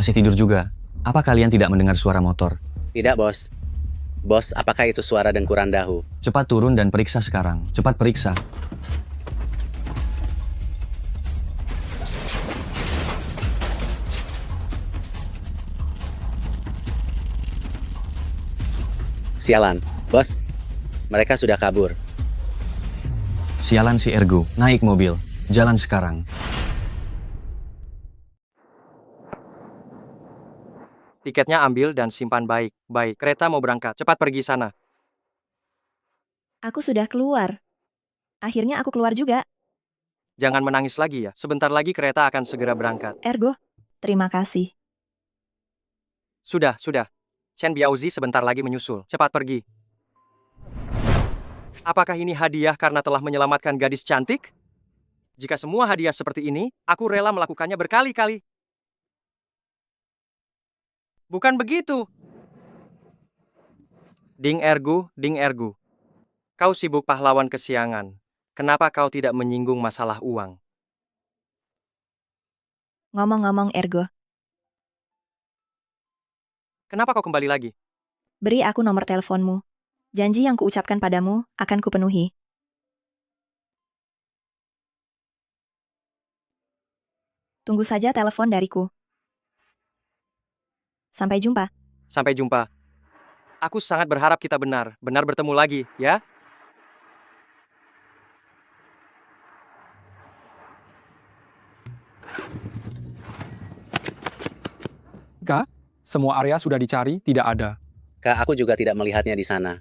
Masih tidur juga. Apa kalian tidak mendengar suara motor?
Tidak, bos. Bos, apakah itu suara dengkuran dahu?
Cepat turun dan periksa sekarang. Cepat periksa.
Sialan. Bos, mereka sudah kabur.
Sialan si Ergo. Naik mobil. Jalan sekarang.
Tiketnya ambil dan simpan baik. Baik, kereta mau berangkat. Cepat pergi sana.
Aku sudah keluar. Akhirnya aku keluar juga.
Jangan menangis lagi ya. Sebentar lagi kereta akan segera berangkat.
Ergo, terima kasih.
Sudah, sudah. Chen Biaozi sebentar lagi menyusul. Cepat pergi. Apakah ini hadiah karena telah menyelamatkan gadis cantik? Jika semua hadiah seperti ini, aku rela melakukannya berkali-kali. Bukan begitu. Ding Ergu, Ding Ergu. Kau sibuk pahlawan kesiangan. Kenapa kau tidak menyinggung masalah uang?
Ngomong-ngomong Ergo,
Kenapa kau kembali lagi?
beri aku nomor teleponmu. Janji yang kuucapkan padamu akan kupenuhi. Tunggu saja telepon dariku. Sampai jumpa.
Sampai jumpa. Aku sangat berharap kita benar bertemu lagi, ya?
Kak, semua area sudah dicari, tidak ada.
Kak, aku juga tidak melihatnya di sana.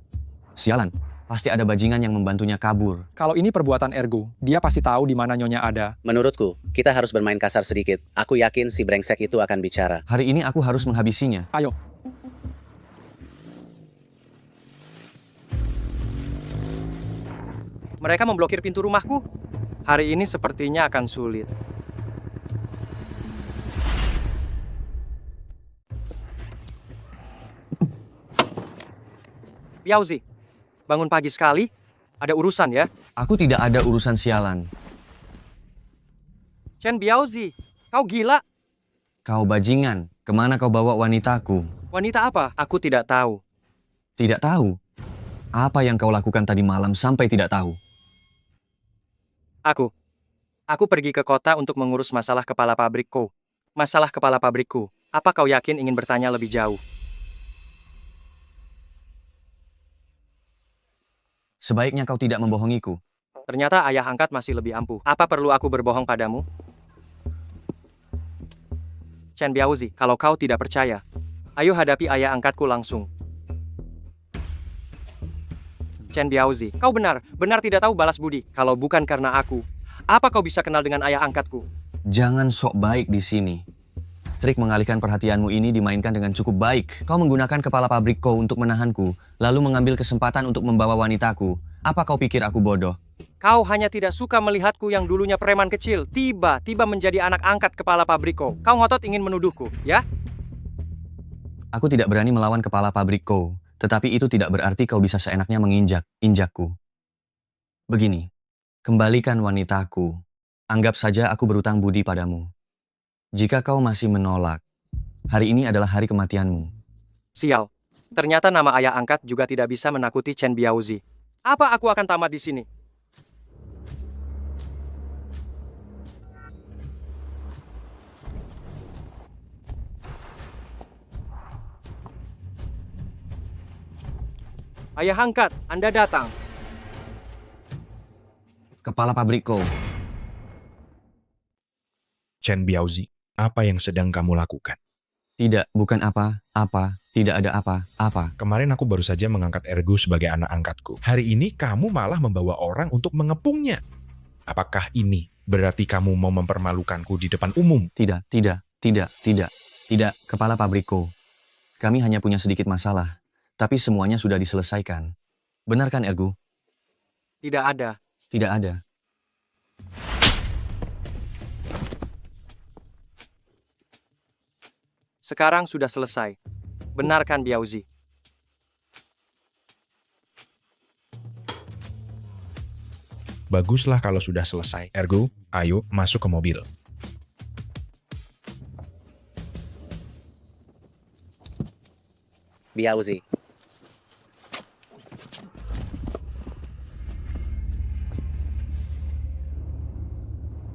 Sialan. Pasti ada bajingan yang membantunya kabur.
Kalau ini perbuatan Ergo, dia pasti tahu di mana Nyonya ada.
Menurutku, kita harus bermain kasar sedikit. Aku yakin si brengsek itu akan bicara.
Hari ini aku harus menghabisinya.
Ayo,
Mereka memblokir pintu rumahku. Hari ini sepertinya akan sulit. Biaozi, bangun pagi sekali. Ada urusan ya?
Aku tidak ada urusan sialan.
Chen Biaozi, kau gila.
Kau bajingan. Kemana kau bawa wanitaku?
Wanita apa? Aku tidak tahu.
Tidak tahu. Apa yang kau lakukan tadi malam sampai tidak tahu?
Aku pergi ke kota untuk mengurus masalah kepala pabrikku. Masalah kepala pabrikku. Apa kau yakin ingin bertanya lebih jauh?
Sebaiknya kau tidak membohongiku.
Ternyata ayah angkat masih lebih ampuh. Apa perlu aku berbohong padamu? Chen Biaozi, kalau kau tidak percaya, ayo hadapi ayah angkatku langsung. Chen Biaozi, kau benar tidak tahu balas budi. Kalau bukan karena aku, apa kau bisa kenal dengan ayah angkatku?
Jangan sok baik di sini. Trik mengalihkan perhatianmu ini dimainkan dengan cukup baik. Kau menggunakan kepala pabrik kau untuk menahanku, lalu mengambil kesempatan untuk membawa wanitaku. Apa kau pikir aku bodoh?
Kau hanya tidak suka melihatku yang dulunya preman kecil, tiba-tiba menjadi anak angkat kepala pabrik kau. Kau ngotot ingin menuduhku, ya?
Aku tidak berani melawan kepala pabrik kau, tetapi itu tidak berarti kau bisa seenaknya menginjakku. Begini, kembalikan wanitaku. Anggap saja aku berutang budi padamu. Jika kau masih menolak, hari ini adalah hari kematianmu.
Sial, ternyata nama ayah angkat juga tidak bisa menakuti Chen Biaozi. Apa aku akan tamat di sini? Ayah angkat, Anda datang.
Kepala pabrik kau.
Chen Biaozi, apa yang sedang kamu lakukan?
Tidak, bukan apa, tidak ada apa.
Kemarin aku baru saja mengangkat Ergo sebagai anak angkatku. Hari ini kamu malah membawa orang untuk mengepungnya. Apakah ini berarti kamu mau mempermalukanku di depan umum?
Tidak, kepala pabrik kau. Kami hanya punya sedikit masalah, tapi semuanya sudah diselesaikan. Benar kan, Ergo?
Tidak ada.
Tidak ada.
Sekarang sudah selesai. Benar kan, Biaozi?
Baguslah kalau sudah selesai. Ergo, ayo masuk ke mobil.
Biaozi,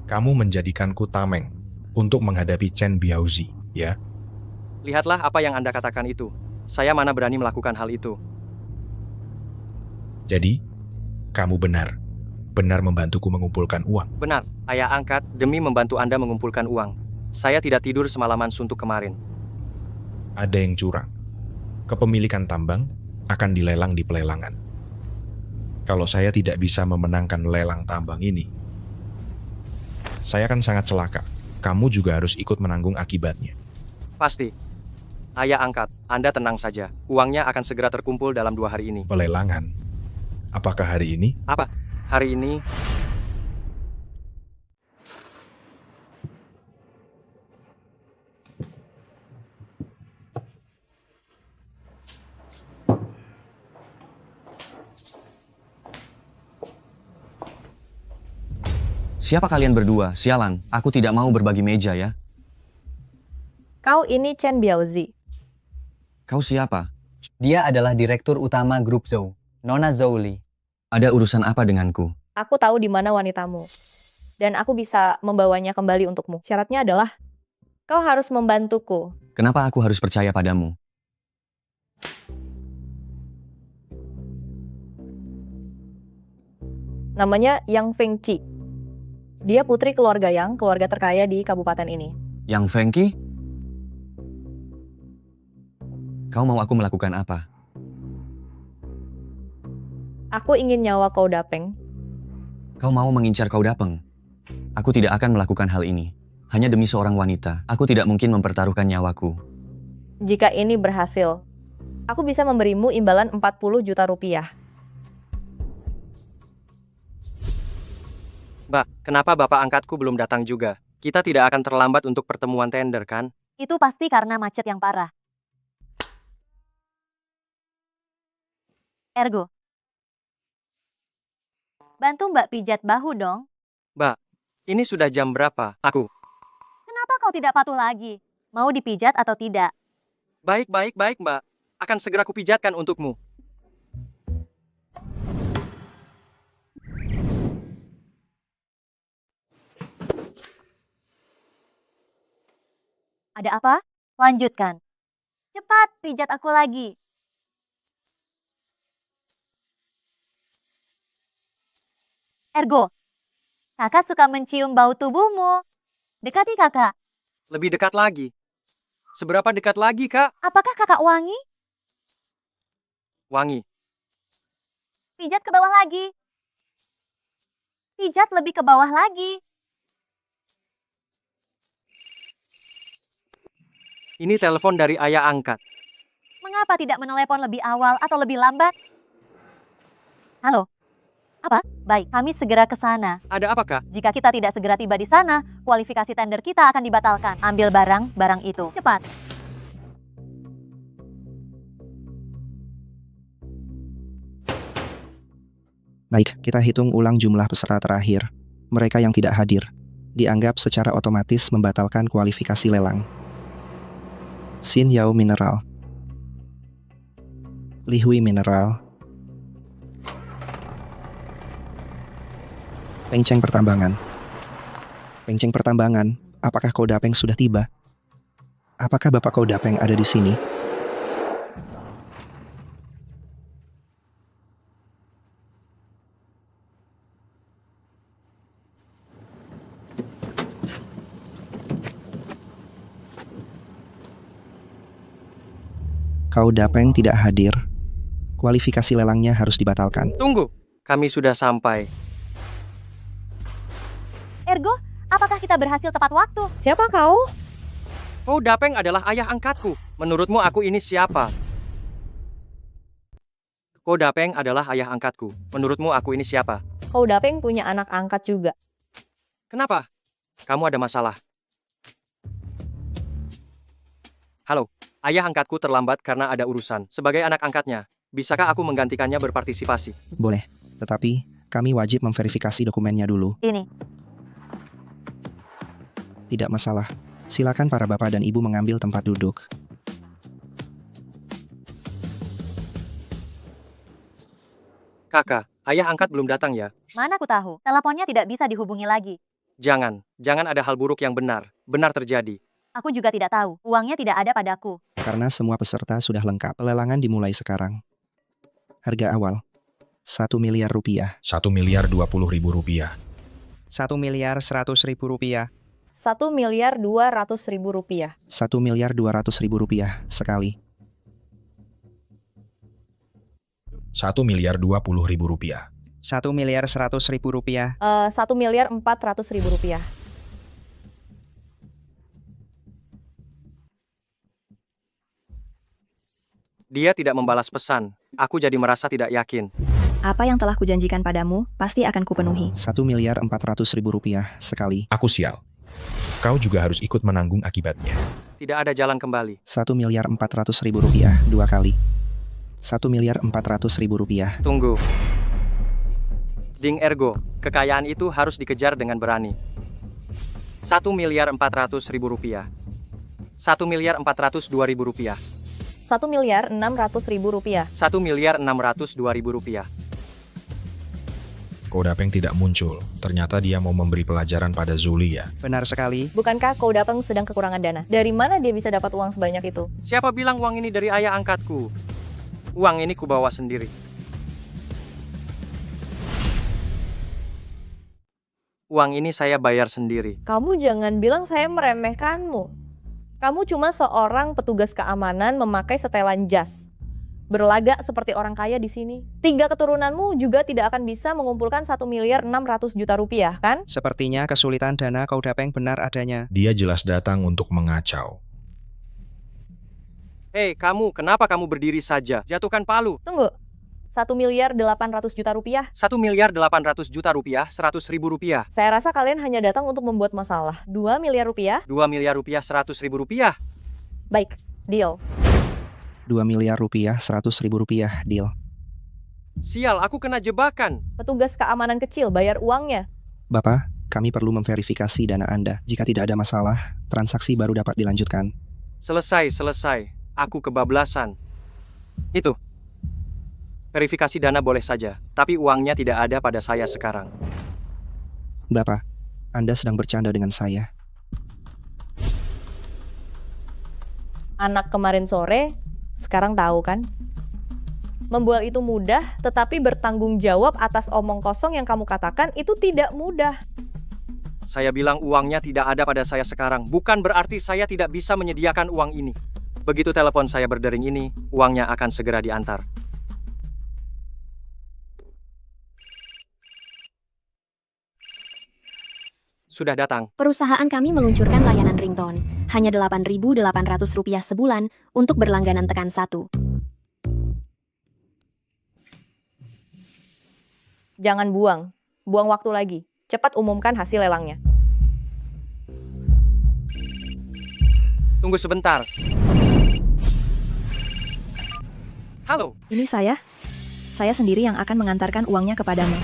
Kamu menjadikanku tameng untuk menghadapi Chen Biaozi, ya?
Lihatlah apa yang Anda katakan itu. Saya mana berani melakukan hal itu.
Jadi, kamu benar. Benar membantuku mengumpulkan uang.
Benar, ayah angkat demi membantu Anda mengumpulkan uang. Saya tidak tidur semalaman suntuk kemarin.
Ada yang curang. Kepemilikan tambang akan dilelang di pelelangan. Kalau saya tidak bisa memenangkan lelang tambang ini, saya akan sangat celaka. Kamu juga harus ikut menanggung akibatnya.
Pasti. Ayah angkat, Anda tenang saja. Uangnya akan segera terkumpul dalam 2 hari ini.
Pelelangan? Apakah hari ini?
Apa? Hari ini?
Siapa kalian berdua? Sialan, aku tidak mau berbagi meja ya.
Kau ini Chen Biaozi.
Kau siapa?
Dia adalah direktur utama grup Zhou, Nona Zhou.
Ada urusan apa denganku?
Aku tahu di mana wanitamu. Dan aku bisa membawanya kembali untukmu. Syaratnya adalah, kau harus membantuku.
Kenapa aku harus percaya padamu?
Namanya Yang Fengqi. Dia putri keluarga Yang, keluarga terkaya di kabupaten ini.
Yang Fengqi? Kau mau aku melakukan apa?
Aku ingin nyawa kau Dapeng.
Kau mau mengincar kau Dapeng? Aku tidak akan melakukan hal ini. Hanya demi seorang wanita, aku tidak mungkin mempertaruhkan nyawaku.
Jika ini berhasil, aku bisa memberimu imbalan 40 juta rupiah.
Mbak, kenapa bapak angkatku belum datang juga? Kita tidak akan terlambat untuk pertemuan tender, kan?
Itu pasti karena macet yang parah. Ergo, bantu Mbak pijat bahu dong.
Mbak, ini sudah jam berapa?
Kenapa kau tidak patuh lagi? Mau dipijat atau tidak?
Baik, Mbak. Akan segera kupijatkan untukmu.
Ada apa? Lanjutkan. Cepat, pijat aku lagi. Ergo, kakak suka mencium bau tubuhmu. Dekati kakak.
Lebih dekat lagi. Seberapa dekat lagi, Kak?
Apakah kakak wangi?
Wangi.
Pijat ke bawah lagi. Pijat lebih ke bawah lagi.
Ini telepon dari ayah angkat.
Mengapa tidak menelepon lebih awal atau lebih lambat? Halo? Apa? Baik, kami segera ke sana.
Ada apa, Kak?
Jika kita tidak segera tiba di sana, kualifikasi tender kita akan dibatalkan. Ambil barang itu. Cepat.
Baik, kita hitung ulang jumlah peserta terakhir. Mereka yang tidak hadir dianggap secara otomatis membatalkan kualifikasi lelang. Xin Yao Mineral, Lihui Mineral, Pengceng Pertambangan. Pengceng Pertambangan, apakah kau Dapeng sudah tiba? Apakah Bapak kau Dapeng ada di sini? Kau Dapeng tidak hadir. Kualifikasi lelangnya harus dibatalkan.
Tunggu, kami sudah sampai.
Ergo, apakah kita berhasil tepat waktu?
Siapa kau?
Kou Dapeng adalah ayah angkatku. Menurutmu aku ini siapa? Kou Dapeng adalah ayah angkatku. Menurutmu aku ini siapa?
Kau Dapeng punya anak angkat juga.
Kenapa? Kamu ada masalah. Halo, ayah angkatku terlambat karena ada urusan. Sebagai anak angkatnya, bisakah aku menggantikannya berpartisipasi?
Boleh, tetapi kami wajib memverifikasi dokumennya dulu.
Ini.
Tidak masalah. Silakan para bapak dan ibu mengambil tempat duduk.
Kakak, ayah angkat belum datang ya?
Mana aku tahu, teleponnya tidak bisa dihubungi lagi.
Jangan ada hal buruk yang benar terjadi.
Aku juga tidak tahu, uangnya tidak ada padaku.
Karena semua peserta sudah lengkap, pelelangan dimulai sekarang. Harga awal, 1 miliar rupiah.
1.020.000 rupiah.
1.100.000 rupiah.
1.200.000 rupiah.
1.200.000 rupiah sekali.
1.020.000 rupiah.
1.100.000 rupiah.
1.400.000 rupiah.
Dia tidak membalas pesan. Aku jadi merasa tidak yakin.
Apa yang telah kujanjikan padamu, pasti akan kupenuhi.
1.400.000 rupiah sekali.
Aku sial. Kau juga harus ikut menanggung akibatnya.
Tidak ada jalan kembali.
1.400.000 rupiah 2 kali. 1.400.000 rupiah.
Tunggu. Ding Ergo, kekayaan itu harus dikejar dengan berani. 1.400.000 rupiah. 1.402.000 rupiah.
1.600.000 rupiah.
1.602.000 rupiah.
Kou Dapeng tidak muncul. Ternyata dia mau memberi pelajaran pada Zulia.
Benar sekali.
Bukankah Kou Dapeng sedang kekurangan dana? Dari mana dia bisa dapat uang sebanyak itu?
Siapa bilang uang ini dari ayah angkatku? Uang ini kubawa sendiri. Uang ini saya bayar sendiri.
Kamu jangan bilang saya meremehkanmu. Kamu cuma seorang petugas keamanan memakai setelan jas. Berlagak seperti orang kaya di sini. 3 keturunanmu juga tidak akan bisa mengumpulkan 1.600.000.000 rupiah, kan?
Sepertinya kesulitan dana Kau Dapeng benar adanya.
Dia jelas datang untuk mengacau.
Hei, kamu, kenapa kamu berdiri saja? Jatuhkan palu.
Tunggu. 1.800.000.000 rupiah.
1.800.000.000 rupiah, 100.000 rupiah.
Saya rasa kalian hanya datang untuk membuat masalah. 2 miliar rupiah.
2 miliar rupiah, 100.000 rupiah.
Baik, deal.
2 miliar rupiah 100.000 rupiah, deal.
Sial, aku kena jebakan.
Petugas keamanan kecil, bayar uangnya.
Bapak, kami perlu memverifikasi dana Anda. Jika tidak ada masalah, transaksi baru dapat dilanjutkan.
Selesai. Aku kebablasan. Itu. Verifikasi dana boleh saja, tapi uangnya tidak ada pada saya sekarang.
Bapak, Anda sedang bercanda dengan saya.
Anak kemarin sore, sekarang tahu kan? Membuat itu mudah, tetapi bertanggung jawab atas omong kosong yang kamu katakan itu tidak mudah.
Saya bilang uangnya tidak ada pada saya sekarang, bukan berarti saya tidak bisa menyediakan uang ini. Begitu telepon saya berdering ini, uangnya akan segera diantar. Sudah datang.
Perusahaan kami meluncurkan layanan ringtone. Hanya Rp8.800 sebulan untuk berlangganan tekan 1.
Jangan buang waktu lagi. Cepat umumkan hasil lelangnya.
Tunggu sebentar. Halo.
Ini saya. Saya sendiri yang akan mengantarkan uangnya kepadamu.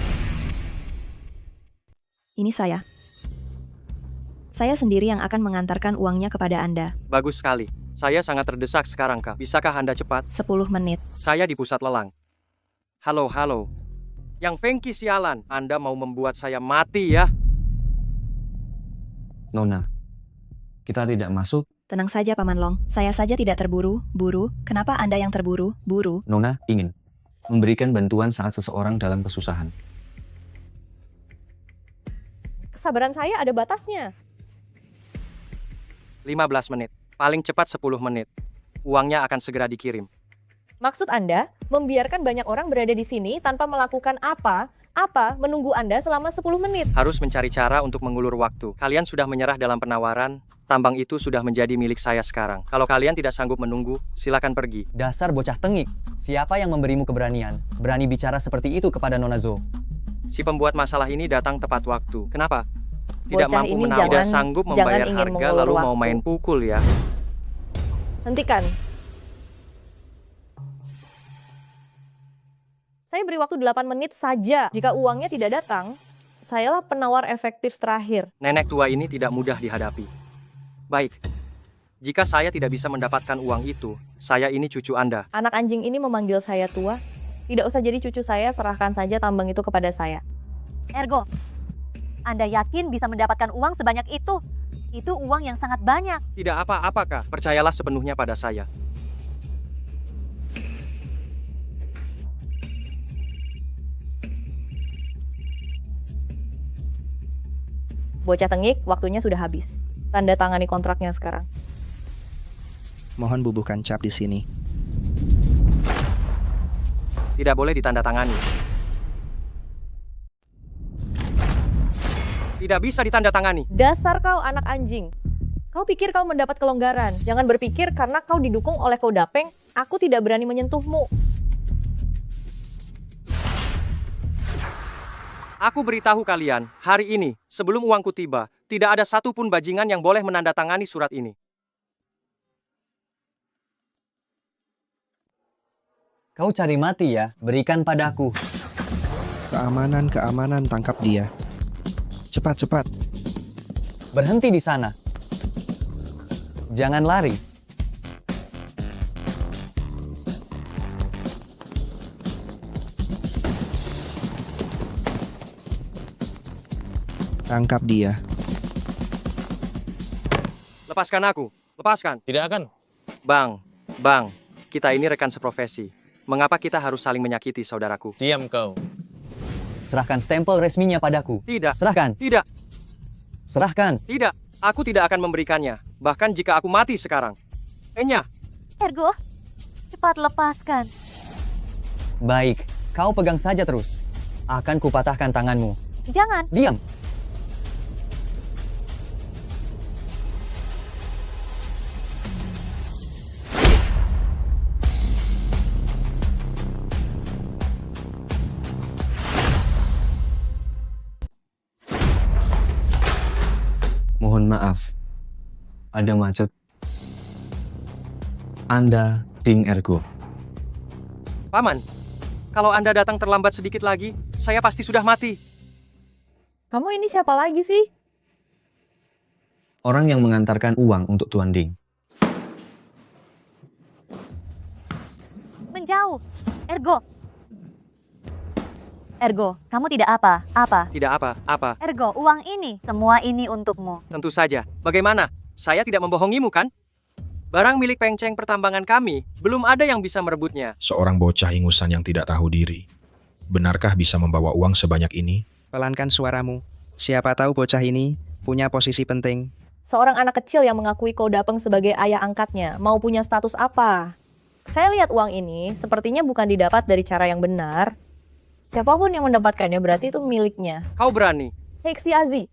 Ini saya. Saya sendiri yang akan mengantarkan uangnya kepada Anda.
Bagus sekali. Saya sangat terdesak sekarang, Kak. Bisakah Anda cepat?
10 menit.
Saya di pusat lelang. Halo. Yang Fengki sialan, Anda mau membuat saya mati ya?
Nona, kita tidak masuk.
Tenang saja, Paman Long. Saya saja tidak terburu-buru. Kenapa Anda yang terburu-buru?
Nona ingin memberikan bantuan saat seseorang dalam kesusahan.
Kesabaran saya ada batasnya.
15 menit. Paling cepat 10 menit. Uangnya akan segera dikirim.
Maksud Anda, membiarkan banyak orang berada di sini tanpa melakukan apa menunggu Anda selama 10 menit.
Harus mencari cara untuk mengulur waktu. Kalian sudah menyerah dalam penawaran, tambang itu sudah menjadi milik saya sekarang. Kalau kalian tidak sanggup menunggu, silakan pergi.
Dasar bocah tengik. Siapa yang memberimu keberanian? Berani bicara seperti itu kepada Nona Zo?
Si pembuat masalah ini datang tepat waktu. Kenapa? Tidak
Bocah
mampu
ini
menawar, tidak sanggup membayar
ingin
harga,
mengulur
lalu mau
waktu.
main pukul ya.
Hentikan. Saya beri waktu 8 menit saja. Jika uangnya tidak datang, sayalah penawar efektif terakhir.
Nenek tua ini tidak mudah dihadapi. Baik, jika saya tidak bisa mendapatkan uang itu, saya ini cucu Anda.
Anak anjing ini memanggil saya tua. Tidak usah jadi cucu saya, serahkan saja tambang itu kepada saya.
Ergo, Anda yakin bisa mendapatkan uang sebanyak itu? Itu uang yang sangat banyak.
Tidak apa-apakah, percayalah sepenuhnya pada saya.
Bocah tengik, waktunya sudah habis. Tanda tangani kontraknya sekarang.
Mohon bubuhkan cap di sini.
Tidak boleh ditandatangani. Tidak bisa ditandatangani.
Dasar kau anak anjing. Kau pikir kau mendapat kelonggaran. Jangan berpikir karena kau didukung oleh Kodapeng, aku tidak berani menyentuhmu.
Aku beritahu kalian, hari ini, sebelum uangku tiba, tidak ada satupun bajingan yang boleh menandatangani surat ini.
Kau cari mati ya, berikan padaku.
Keamanan, keamanan, tangkap dia. Cepat, cepat.
Berhenti di sana. Jangan lari.
Tangkap dia.
Lepaskan aku, lepaskan.
Tidak akan.
Bang, kita ini rekan seprofesi. Mengapa kita harus saling menyakiti, saudaraku?
Diam kau.
Serahkan stempel resminya padaku.
Tidak.
Serahkan.
Tidak.
Serahkan.
Tidak. Aku tidak akan memberikannya. Bahkan jika aku mati sekarang. Enya.
Ergo, cepat lepaskan.
Baik, kau pegang saja terus. Akan kupatahkan tanganmu.
Jangan.
Diam.
Mohon maaf, ada macet. Anda Ting Ergo.
Paman, kalau Anda datang terlambat sedikit lagi, saya pasti sudah mati.
Kamu ini siapa lagi sih?
Orang yang mengantarkan uang untuk Tuan Ding.
Menjauh. Ergo, kamu tidak apa-apa.
Tidak apa-apa.
Ergo, uang ini, semua ini untukmu.
Tentu saja. Bagaimana? Saya tidak membohongimu, kan? Barang milik Pengceng pertambangan kami, belum ada yang bisa merebutnya.
Seorang bocah ingusan yang tidak tahu diri. Benarkah bisa membawa uang sebanyak ini?
Pelankan suaramu. Siapa tahu bocah ini punya posisi penting.
Seorang anak kecil yang mengakui Kodapeng sebagai ayah angkatnya, mau punya status apa? Saya lihat uang ini sepertinya bukan didapat dari cara yang benar. Siapapun yang mendapatkannya berarti itu miliknya.
Kau berani?
Heksi Azi,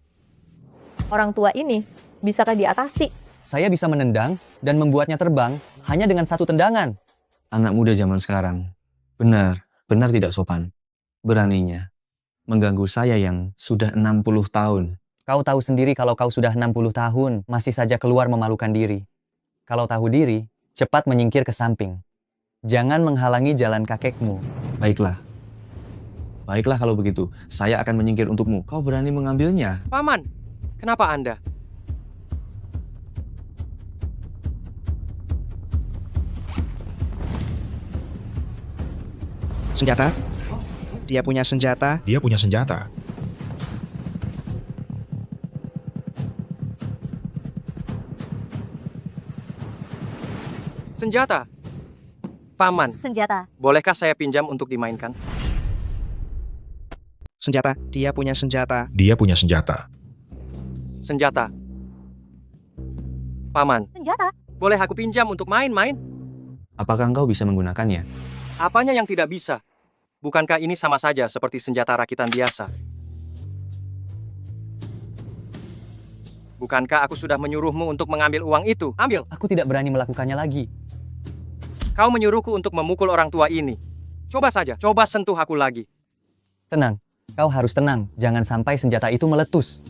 orang tua ini bisakah diatasi?
Saya bisa menendang dan membuatnya terbang hanya dengan satu tendangan.
Anak muda zaman sekarang. Benar tidak sopan. Beraninya mengganggu saya yang sudah 60 tahun.
Kau tahu sendiri kalau kau sudah 60 tahun, masih saja keluar memalukan diri. Kalau tahu diri, cepat menyingkir ke samping. Jangan menghalangi jalan kakekmu.
Baiklah kalau begitu, saya akan menyingkir untukmu. Kau berani mengambilnya?
Paman, kenapa Anda?
Senjata? Dia punya senjata?
Dia punya senjata.
Senjata. Paman.
Senjata.
Bolehkah saya pinjam untuk dimainkan?
Senjata. Dia punya senjata.
Dia punya senjata.
Senjata. Paman.
Senjata.
Boleh aku pinjam untuk main-main?
Apakah engkau bisa menggunakannya?
Apanya yang tidak bisa? Bukankah ini sama saja seperti senjata rakitan biasa? Bukankah aku sudah menyuruhmu untuk mengambil uang itu? Ambil!
Aku tidak berani melakukannya lagi.
Kau menyuruhku untuk memukul orang tua ini. Coba saja, coba sentuh aku lagi.
Tenang, kau harus tenang. Jangan sampai senjata itu meletus.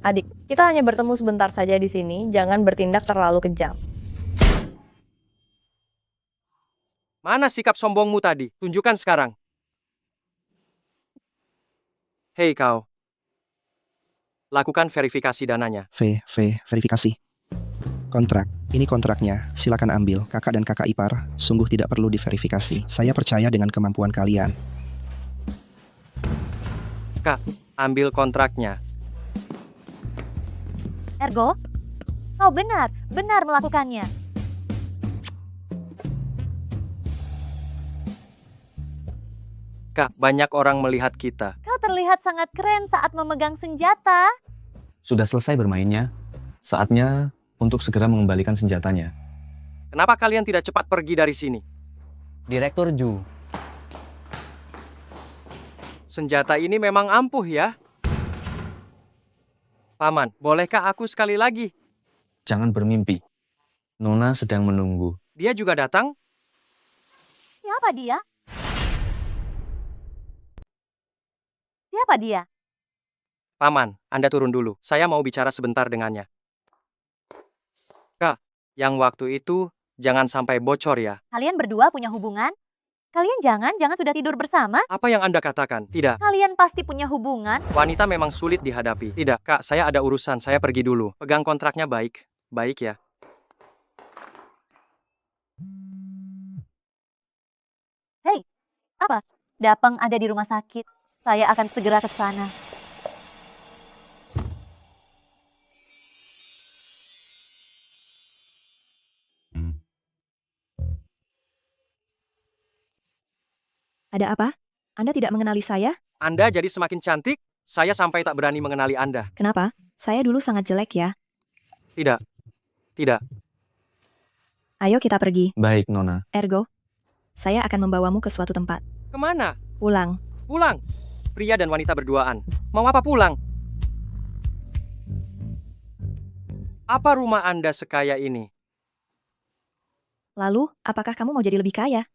Adik, kita hanya bertemu sebentar saja di sini, jangan bertindak terlalu kejam.
Mana sikap sombongmu tadi? Tunjukkan sekarang. Hei kau. Lakukan verifikasi dananya.
Verifikasi. Kontrak. Ini kontraknya. Silakan ambil. Kakak dan kakak ipar, sungguh tidak perlu diverifikasi. Saya percaya dengan kemampuan kalian.
Kak, ambil kontraknya.
Ergo, kau benar melakukannya.
Kak, banyak orang melihat kita.
Kau terlihat sangat keren saat memegang senjata.
Sudah selesai bermainnya. Saatnya untuk segera mengembalikan senjatanya.
Kenapa kalian tidak cepat pergi dari sini?
Direktur Ju.
Senjata ini memang ampuh ya. Paman, bolehkah aku sekali lagi?
Jangan bermimpi. Nona sedang menunggu.
Dia juga datang?
Siapa dia? Siapa dia?
Paman, Anda turun dulu. Saya mau bicara sebentar dengannya. Kak, yang waktu itu jangan sampai bocor ya.
Kalian berdua punya hubungan? Kalian jangan sudah tidur bersama?
Apa yang Anda katakan? Tidak.
Kalian pasti punya hubungan.
Wanita memang sulit dihadapi. Tidak, Kak, saya ada urusan. Saya pergi dulu. Pegang kontraknya baik. Baik ya.
Hei, apa? Dapeng ada di rumah sakit. Saya akan segera ke sana.
Ada apa? Anda tidak mengenali saya?
Anda jadi semakin cantik, saya sampai tak berani mengenali Anda.
Kenapa? Saya dulu sangat jelek ya.
Tidak. Tidak.
Ayo kita pergi.
Baik, Nona.
Ergo, saya akan membawamu ke suatu tempat.
Kemana?
Pulang.
Pulang. Pria dan wanita berduaan. Mau apa pulang? Apa rumah Anda sekaya ini?
Lalu, apakah kamu mau jadi lebih kaya?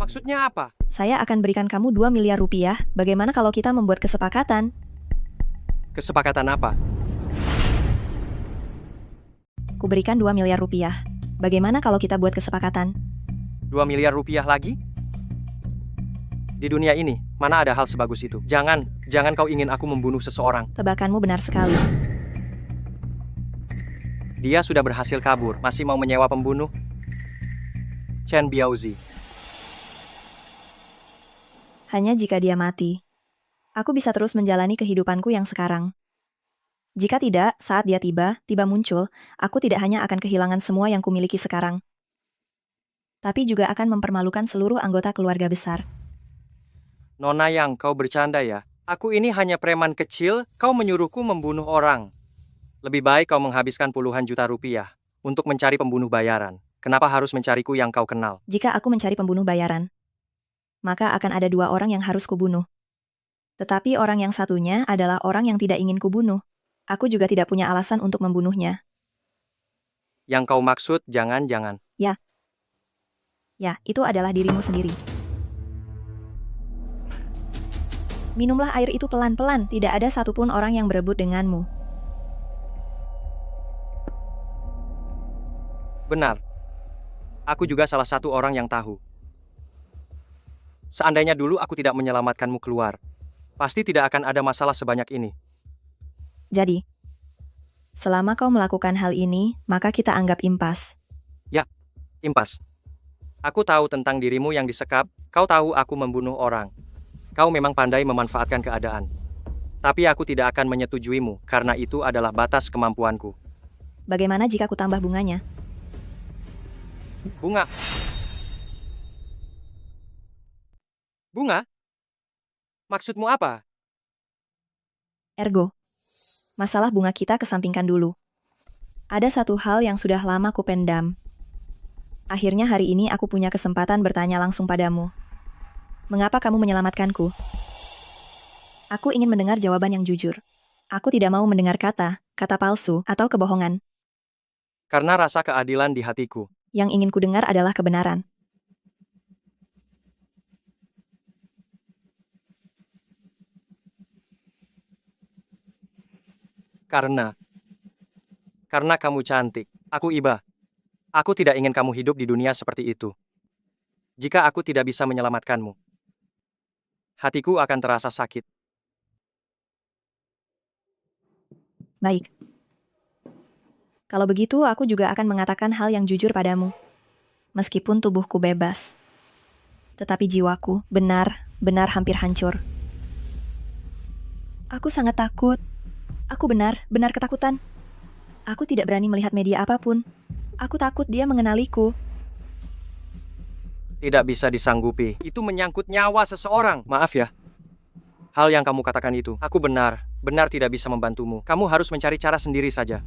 Maksudnya apa?
Saya akan berikan kamu 2 miliar rupiah. Bagaimana kalau kita membuat kesepakatan?
Kesepakatan apa?
Kuberikan 2 miliar rupiah. Bagaimana kalau kita buat kesepakatan?
2 miliar rupiah lagi? Di dunia ini, mana ada hal sebagus itu? Jangan kau ingin aku membunuh seseorang.
Tebakanmu benar sekali.
Dia sudah berhasil kabur, masih mau menyewa pembunuh? Chen Biaozi.
Hanya jika dia mati, aku bisa terus menjalani kehidupanku yang sekarang. Jika tidak, saat dia tiba muncul, aku tidak hanya akan kehilangan semua yang kumiliki sekarang, tapi juga akan mempermalukan seluruh anggota keluarga besar.
Nona Yang, kau bercanda ya? Aku ini hanya preman kecil, kau menyuruhku membunuh orang. Lebih baik kau menghabiskan puluhan juta rupiah untuk mencari pembunuh bayaran. Kenapa harus mencariku yang kau kenal?
Jika aku mencari pembunuh bayaran, maka akan ada 2 orang yang harus kubunuh. Tetapi orang yang satunya adalah orang yang tidak ingin kubunuh. Aku juga tidak punya alasan untuk membunuhnya.
Yang kau maksud jangan-jangan.
Ya, itu adalah dirimu sendiri. Minumlah air itu pelan-pelan, tidak ada satupun orang yang berebut denganmu.
Benar. Aku juga salah satu orang yang tahu. Seandainya dulu aku tidak menyelamatkanmu keluar, pasti tidak akan ada masalah sebanyak ini.
Jadi, selama kau melakukan hal ini, maka kita anggap impas.
Ya, impas. Aku tahu tentang dirimu yang disekap, kau tahu aku membunuh orang. Kau memang pandai memanfaatkan keadaan. Tapi aku tidak akan menyetujuimu, karena itu adalah batas kemampuanku.
Bagaimana jika aku tambah bunganya?
Bunga. Bunga? Maksudmu apa?
Ergo, masalah bunga kita kesampingkan dulu. Ada satu hal yang sudah lama kupendam. Akhirnya hari ini aku punya kesempatan bertanya langsung padamu. Mengapa kamu menyelamatkanku? Aku ingin mendengar jawaban yang jujur. Aku tidak mau mendengar kata palsu, atau kebohongan.
Karena rasa keadilan di hatiku.
Yang ingin kudengar adalah kebenaran.
Karena kamu cantik. Aku iba. Aku tidak ingin kamu hidup di dunia seperti itu. Jika aku tidak bisa menyelamatkanmu, hatiku akan terasa sakit.
Baik. Kalau begitu, aku juga akan mengatakan hal yang jujur padamu. Meskipun tubuhku bebas. Tetapi jiwaku benar hampir hancur. Aku sangat takut. Aku benar ketakutan. Aku tidak berani melihat media apapun. Aku takut dia mengenaliku.
Tidak bisa disanggupi. Itu menyangkut nyawa seseorang. Maaf ya. Hal yang kamu katakan itu, aku benar tidak bisa membantumu. Kamu harus mencari cara sendiri saja.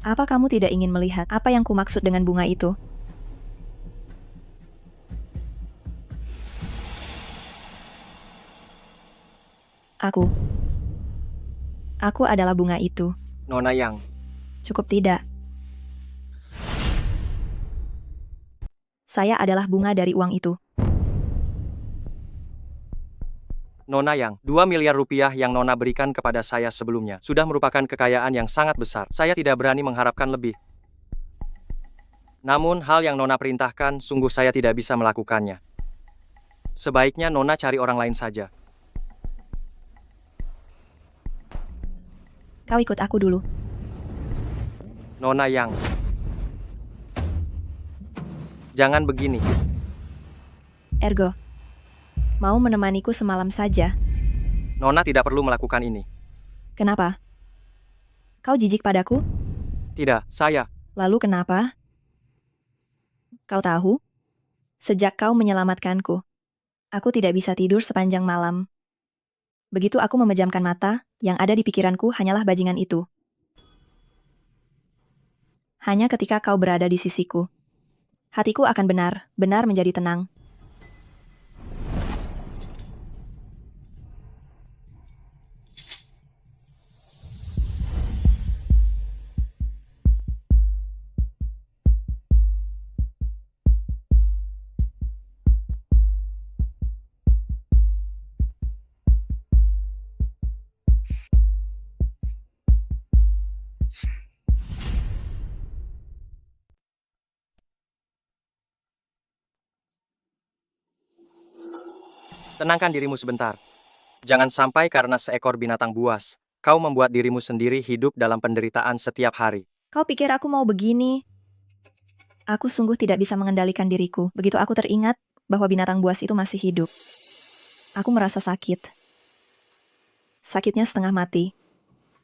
Apa kamu tidak ingin melihat apa yang kumaksud dengan bunga itu? Aku adalah bunga itu.
Nona Yang.
Cukup tidak. Saya adalah bunga dari uang itu.
Nona Yang, 2 miliar rupiah yang Nona berikan kepada saya sebelumnya sudah merupakan kekayaan yang sangat besar. Saya tidak berani mengharapkan lebih. Namun, hal yang Nona perintahkan, sungguh saya tidak bisa melakukannya. Sebaiknya Nona cari orang lain saja.
Kau ikut aku dulu.
Nona Yang. Jangan begini.
Ergo, mau menemaniku semalam saja?
Nona tidak perlu melakukan ini.
Kenapa? Kau jijik padaku?
Tidak, saya.
Lalu kenapa? Kau tahu? Sejak kau menyelamatkanku, aku tidak bisa tidur sepanjang malam. Begitu aku memejamkan mata, yang ada di pikiranku hanyalah bajingan itu. Hanya ketika kau berada di sisiku, hatiku akan benar menjadi tenang.
Tenangkan dirimu sebentar. Jangan sampai karena seekor binatang buas, kau membuat dirimu sendiri hidup dalam penderitaan setiap hari.
Kau pikir aku mau begini? Aku sungguh tidak bisa mengendalikan diriku. Begitu aku teringat bahwa binatang buas itu masih hidup. Aku merasa sakit. Sakitnya setengah mati.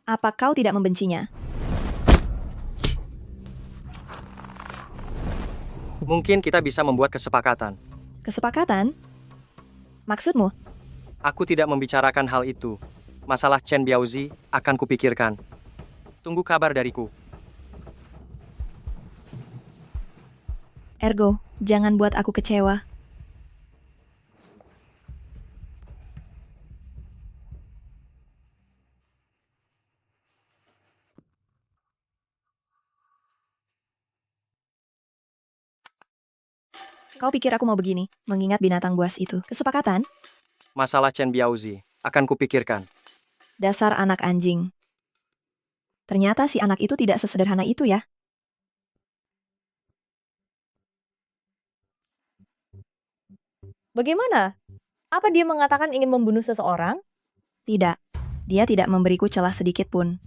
Apa kau tidak membencinya?
Mungkin kita bisa membuat kesepakatan.
Kesepakatan? Maksudmu?
Aku tidak membicarakan hal itu. Masalah Chen Biaozi akan kupikirkan. Tunggu kabar dariku.
Ergo, jangan buat aku kecewa. Kau pikir aku mau begini, mengingat binatang buas itu? Kesepakatan?
Masalah Chen Biaozi akan kupikirkan.
Dasar anak anjing. Ternyata si anak itu tidak sesederhana itu ya.
Bagaimana? Apa dia mengatakan ingin membunuh seseorang?
Tidak. Dia tidak memberiku celah sedikit pun.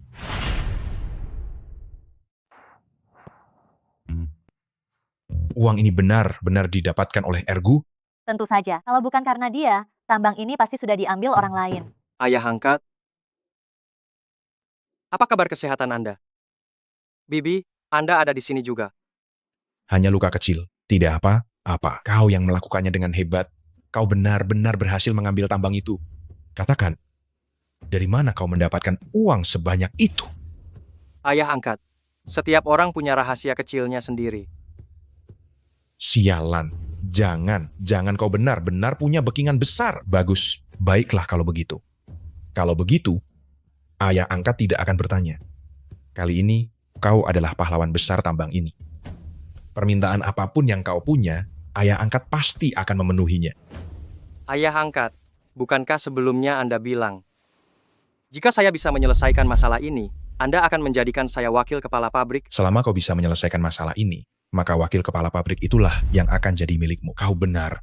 Uang ini benar-benar didapatkan oleh Ergu?
Tentu saja, kalau bukan karena dia, tambang ini pasti sudah diambil orang lain.
Ayah angkat. Apa kabar kesehatan Anda? Bibi, Anda ada di sini juga.
Hanya luka kecil, tidak apa-apa. Kau yang melakukannya dengan hebat. Kau benar-benar berhasil mengambil tambang itu. Katakan, dari mana kau mendapatkan uang sebanyak itu?
Ayah angkat, setiap orang punya rahasia kecilnya sendiri.
Sialan. Jangan kau benar punya backingan besar. Bagus, baiklah kalau begitu. Kalau begitu, ayah angkat tidak akan bertanya. Kali ini, kau adalah pahlawan besar tambang ini. Permintaan apapun yang kau punya, ayah angkat pasti akan memenuhinya.
Ayah angkat, bukankah sebelumnya Anda bilang, jika saya bisa menyelesaikan masalah ini, Anda akan menjadikan saya wakil kepala pabrik?
Selama kau bisa menyelesaikan masalah ini, maka wakil kepala pabrik itulah yang akan jadi milikmu. Kau benar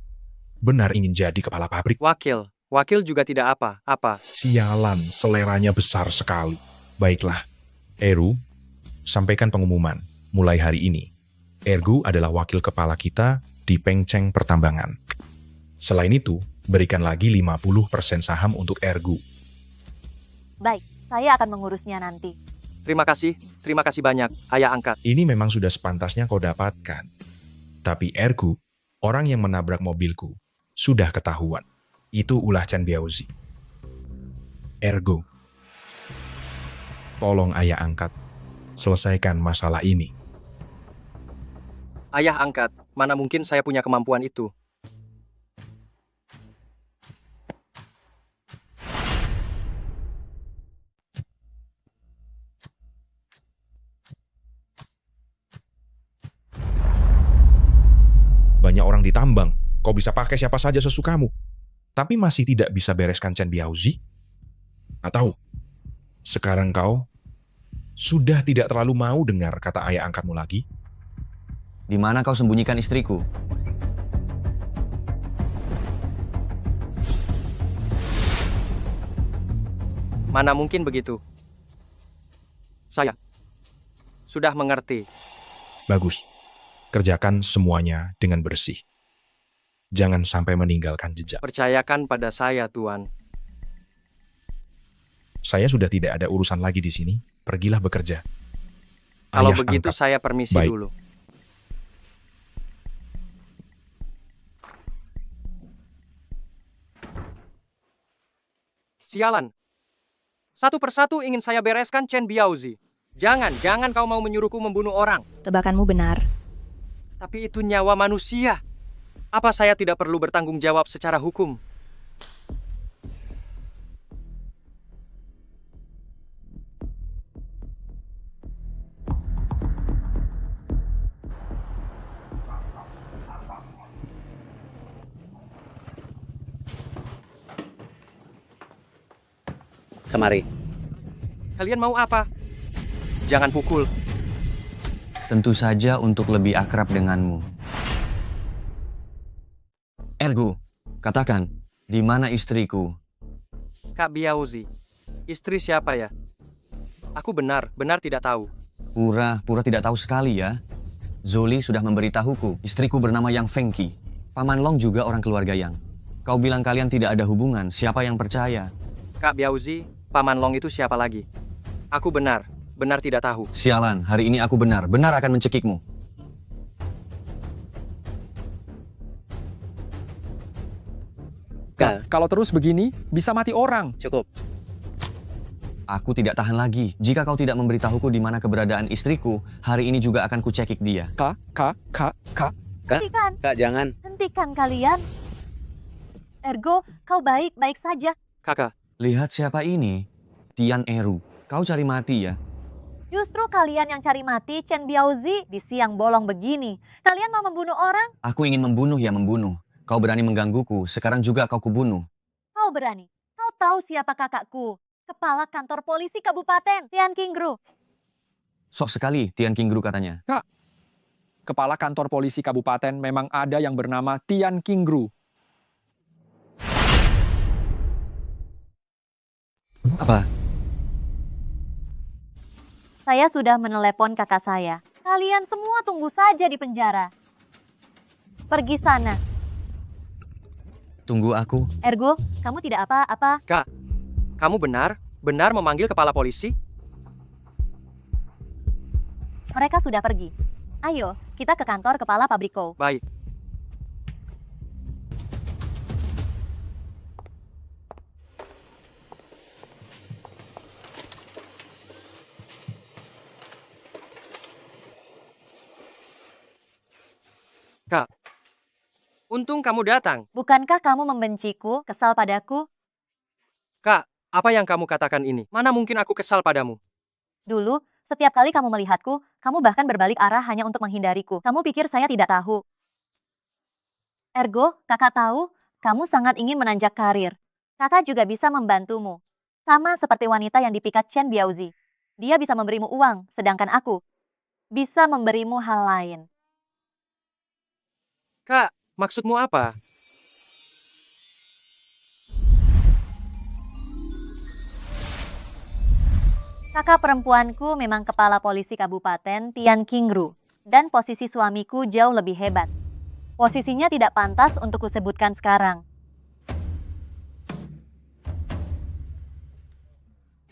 ingin jadi kepala pabrik.
Wakil juga tidak apa-apa.
Sialan, seleranya besar sekali. Baiklah, Eru, sampaikan pengumuman. Mulai hari ini, Ergu adalah wakil kepala kita di Pengceng Pertambangan. Selain itu, berikan lagi 50% saham untuk Ergu.
Baik, saya akan mengurusnya nanti.
Terima kasih banyak, ayah angkat.
Ini memang sudah sepantasnya kau dapatkan. Tapi Ergu, orang yang menabrak mobilku, sudah ketahuan. Itu ulah Chen Biaozi. Ergo, tolong ayah angkat, selesaikan masalah ini.
Ayah angkat, mana mungkin saya punya kemampuan itu?
Banyak orang ditambang, kau bisa pakai siapa saja sesukamu. Tapi masih tidak bisa bereskan Chen Biaozi? Atau, sekarang kau sudah tidak terlalu mau dengar kata ayah angkatmu lagi?
Di mana kau sembunyikan istriku?
Mana mungkin begitu? Saya sudah mengerti.
Bagus. Kerjakan semuanya dengan bersih. Jangan sampai meninggalkan jejak.
Percayakan pada saya, Tuan.
Saya sudah tidak ada urusan lagi di sini. Pergilah bekerja.
Kalau
Ayah
begitu
angkat.
saya permisi
Baik.
dulu. Sialan. Satu persatu ingin saya bereskan Chen Biaozi. Jangan kau mau menyuruhku membunuh orang.
Tebakanmu benar.
Tapi itu nyawa manusia. Apa saya tidak perlu bertanggung jawab secara hukum?
Kemari.
Kalian mau apa? Jangan pukul.
Tentu saja untuk lebih akrab denganmu. Ergo, katakan, di mana istriku?
Kak Biaozi, istri siapa ya? Aku benar tidak tahu.
Pura tidak tahu sekali ya. Zoli sudah memberitahuku, istriku bernama Yang Fengqi. Paman Long juga orang keluarga Yang. Kau bilang kalian tidak ada hubungan, siapa yang percaya?
Kak Biaozi, Paman Long itu siapa lagi? Aku benar tidak tahu.
Sialan, hari ini aku benar akan mencekikmu.
Kalau terus begini, bisa mati orang.
Cukup.
Aku tidak tahan lagi. Jika kau tidak memberitahuku di mana keberadaan istriku, hari ini juga akan kucekik dia.
Kak.
Kak, jangan.
Hentikan kalian. Ergo, kau baik-baik saja.
Kakak.
Lihat siapa ini. Tian Eru. Kau cari mati ya?
Justru kalian yang cari mati Chen Biaozi di siang bolong begini. Kalian mau membunuh orang?
Aku ingin membunuh ya membunuh. Kau berani menggangguku, sekarang juga kau kubunuh.
Kau berani? Kau tahu siapa kakakku? Kepala kantor polisi kabupaten, Tian Qingru.
Sok sekali Tian Qingru katanya.
Kak, kepala kantor polisi kabupaten memang ada yang bernama Tian Qingru.
Apa?
Saya sudah menelepon kakak saya. Kalian semua tunggu saja di penjara. Pergi sana.
Tunggu aku.
Ergo, kamu tidak apa-apa.
Kak, kamu benar memanggil kepala polisi?
Mereka sudah pergi. Ayo, kita ke kantor kepala pabriko.
Baik. Untung kamu datang.
Bukankah kamu membenciku, kesal padaku?
Kak, apa yang kamu katakan ini? Mana mungkin aku kesal padamu?
Dulu, setiap kali kamu melihatku, kamu bahkan berbalik arah hanya untuk menghindariku. Kamu pikir saya tidak tahu. Ergo, kakak tahu, kamu sangat ingin menanjak karir. Kakak juga bisa membantumu. Sama seperti wanita yang dipikat Chen Biaozi. Dia bisa memberimu uang, sedangkan aku bisa memberimu hal lain.
Kak, maksudmu apa?
Kakak perempuanku memang kepala polisi Kabupaten Tian Qingru. Dan posisi suamiku jauh lebih hebat. Posisinya tidak pantas untuk kusebutkan sekarang.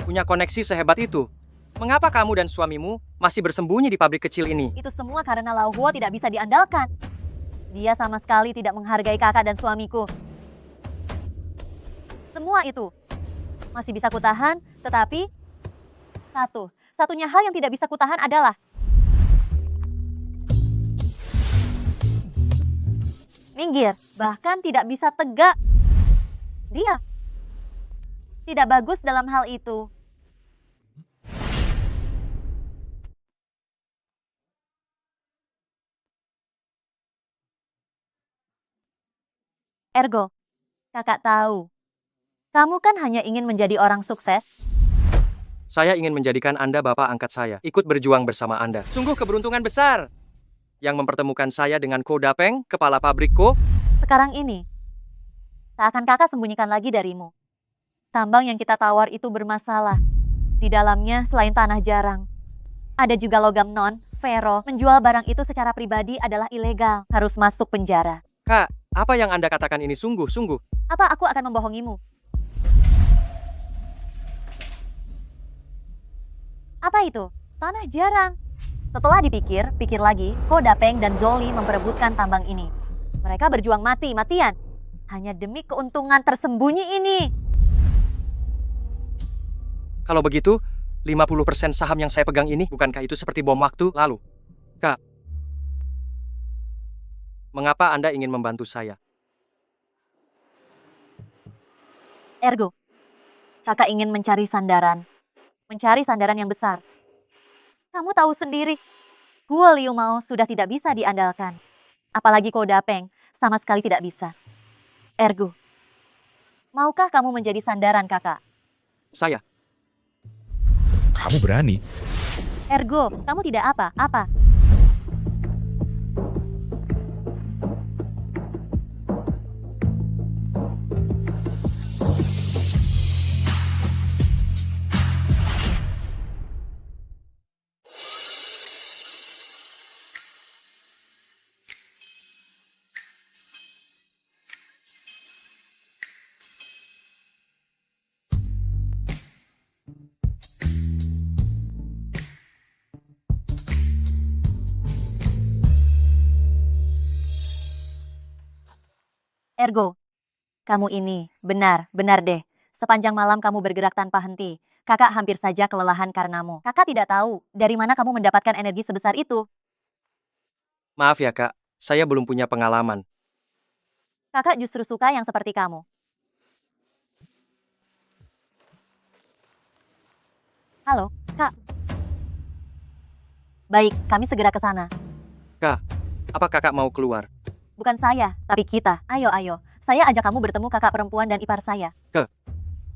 Punya koneksi sehebat itu? Mengapa kamu dan suamimu masih bersembunyi di pabrik kecil ini?
Itu semua karena Lao Huo tidak bisa diandalkan. Dia sama sekali tidak menghargai kakak dan suamiku. Semua itu masih bisa kutahan, tetapi satunya hal yang tidak bisa kutahan adalah minggir, bahkan tidak bisa tegak. Dia tidak bagus dalam hal itu. Ergo, kakak tahu, kamu kan hanya ingin menjadi orang sukses.
Saya ingin menjadikan Anda bapak angkat saya, ikut berjuang bersama Anda. Sungguh keberuntungan besar yang mempertemukan saya dengan Ko Dapeng, kepala pabrik Ko.
Sekarang ini, tak akan kakak sembunyikan lagi darimu. Tambang yang kita tawar itu bermasalah. Di dalamnya selain tanah jarang, ada juga logam non-ferro. Menjual barang itu secara pribadi adalah ilegal, harus masuk penjara.
Kak, apa yang Anda katakan ini sungguh-sungguh?
Apa aku akan membohongimu? Apa itu? Tanah jarang. Setelah pikir lagi, Ko Dapeng dan Zoli memperebutkan tambang ini. Mereka berjuang mati-matian. Hanya demi keuntungan tersembunyi ini.
Kalau begitu, 50% saham yang saya pegang ini, bukankah itu seperti bom waktu lalu? Kak, mengapa Anda ingin membantu saya?
Ergo, kakak ingin mencari sandaran. Mencari sandaran yang besar. Kamu tahu sendiri, Guo Liu Mao sudah tidak bisa diandalkan. Apalagi Ko Dapeng, sama sekali tidak bisa. Ergo, maukah kamu menjadi sandaran kakak?
Saya.
Kamu berani?
Ergo, kamu tidak apa-apa. Ergo, kamu ini benar deh. Sepanjang malam kamu bergerak tanpa henti. Kakak hampir saja kelelahan karenamu. Kakak tidak tahu dari mana kamu mendapatkan energi sebesar itu.
Maaf ya kak, saya belum punya pengalaman.
Kakak justru suka yang seperti kamu. Halo, Kak. Baik, kami segera ke sana.
Kak, apa kakak mau keluar?
Bukan saya, tapi kita. Ayo. Saya ajak kamu bertemu kakak perempuan dan ipar saya.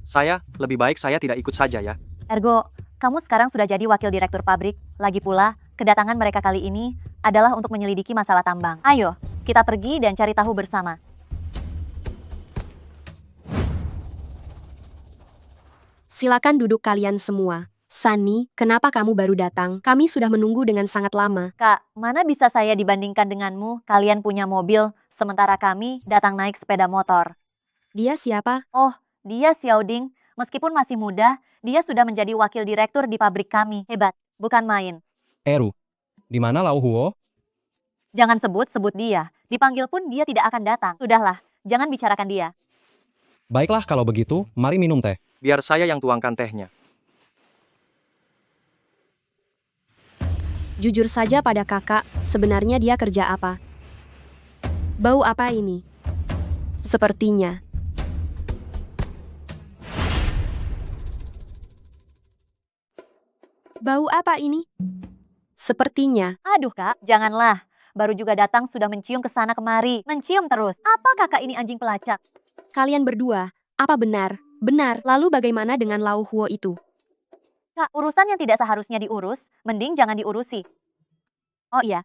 Saya, lebih baik saya tidak ikut saja ya.
Ergo, kamu sekarang sudah jadi wakil direktur pabrik. Lagi pula, kedatangan mereka kali ini adalah untuk menyelidiki masalah tambang. Ayo, kita pergi dan cari tahu bersama.
Silakan duduk kalian semua. Sunny, kenapa kamu baru datang? Kami sudah menunggu dengan sangat lama.
Kak, mana bisa saya dibandingkan denganmu? Kalian punya mobil, sementara kami datang naik sepeda motor.
Dia siapa?
Oh, dia Xiaoding. Meskipun masih muda, dia sudah menjadi wakil direktur di pabrik kami. Hebat, bukan main.
Eru, di mana Lao Huo?
Jangan sebut dia. Dipanggil pun dia tidak akan datang. Sudahlah, jangan bicarakan dia.
Baiklah kalau begitu, mari minum teh.
Biar saya yang tuangkan tehnya.
Jujur saja pada kakak, sebenarnya dia kerja apa? Bau apa ini? Sepertinya. Bau apa ini? Sepertinya.
Aduh kak, janganlah. Baru juga datang sudah mencium ke sana kemari. Mencium terus. Apa kakak ini anjing pelacak?
Kalian berdua, apa benar? Benar, lalu bagaimana dengan Lau Huo itu?
Kak, urusan yang tidak seharusnya diurus, mending jangan diurusi. Oh iya,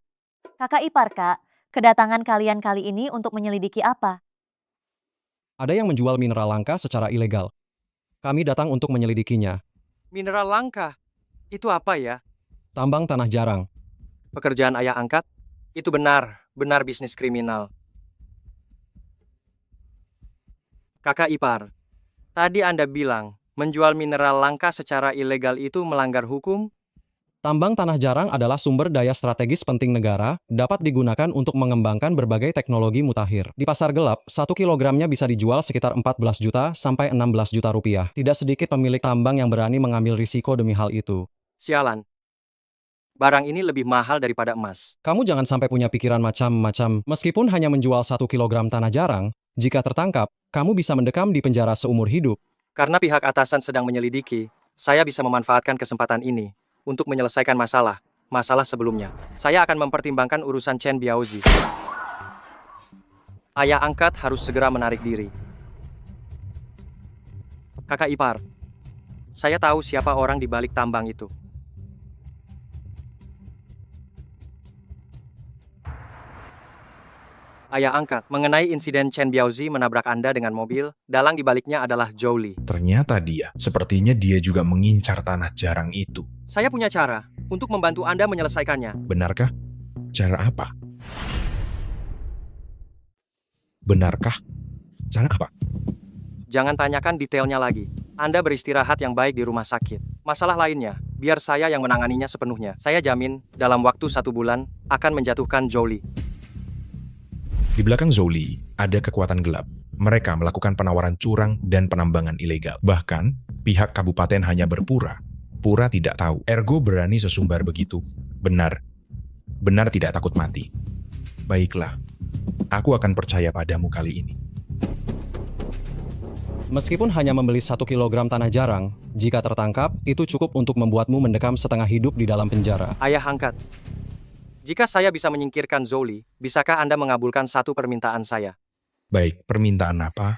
kakak ipar kak, kedatangan kalian kali ini untuk menyelidiki apa?
Ada yang menjual mineral langka secara ilegal. Kami datang untuk menyelidikinya.
Mineral langka? Itu apa ya?
Tambang tanah jarang.
Pekerjaan ayah angkat? Itu benar bisnis kriminal. Kakak ipar, tadi Anda bilang menjual mineral langka secara ilegal itu melanggar hukum?
Tambang tanah jarang adalah sumber daya strategis penting negara, dapat digunakan untuk mengembangkan berbagai teknologi mutakhir. Di pasar gelap, 1 kilogramnya bisa dijual sekitar 14 juta sampai 16 juta rupiah. Tidak sedikit pemilik tambang yang berani mengambil risiko demi hal itu.
Sialan. Barang ini lebih mahal daripada emas.
Kamu jangan sampai punya pikiran macam-macam. Meskipun hanya menjual 1 kilogram tanah jarang, jika tertangkap, kamu bisa mendekam di penjara seumur hidup.
Karena pihak atasan sedang menyelidiki, saya bisa memanfaatkan kesempatan ini untuk menyelesaikan masalah sebelumnya. Saya akan mempertimbangkan urusan Chen Biaozi. Ayah angkat harus segera menarik diri. Kakak ipar, saya tahu siapa orang di balik tambang itu. Ayah angkat, mengenai insiden Chen Biaozi menabrak Anda dengan mobil, dalang di baliknya adalah Zhou Li.
Ternyata sepertinya dia juga mengincar tanah jarang itu.
Saya punya cara untuk membantu Anda menyelesaikannya.
Benarkah? Cara apa? Benarkah? Cara apa?
Jangan tanyakan detailnya lagi. Anda beristirahat yang baik di rumah sakit. Masalah lainnya, biar saya yang menanganinya sepenuhnya. Saya jamin, dalam waktu 1 bulan, akan menjatuhkan Zhou Li.
Di belakang Zhou Li ada kekuatan gelap. Mereka melakukan penawaran curang dan penambangan ilegal. Bahkan, pihak kabupaten hanya pura tidak tahu. Ergo berani sesumbar begitu. Benar tidak takut mati. Baiklah, aku akan percaya padamu kali ini.
Meskipun hanya membeli 1 kilogram tanah jarang, jika tertangkap, itu cukup untuk membuatmu mendekam setengah hidup di dalam penjara.
Ayah angkat, jika saya bisa menyingkirkan Zhou Li, bisakah Anda mengabulkan satu permintaan saya?
Baik, permintaan apa?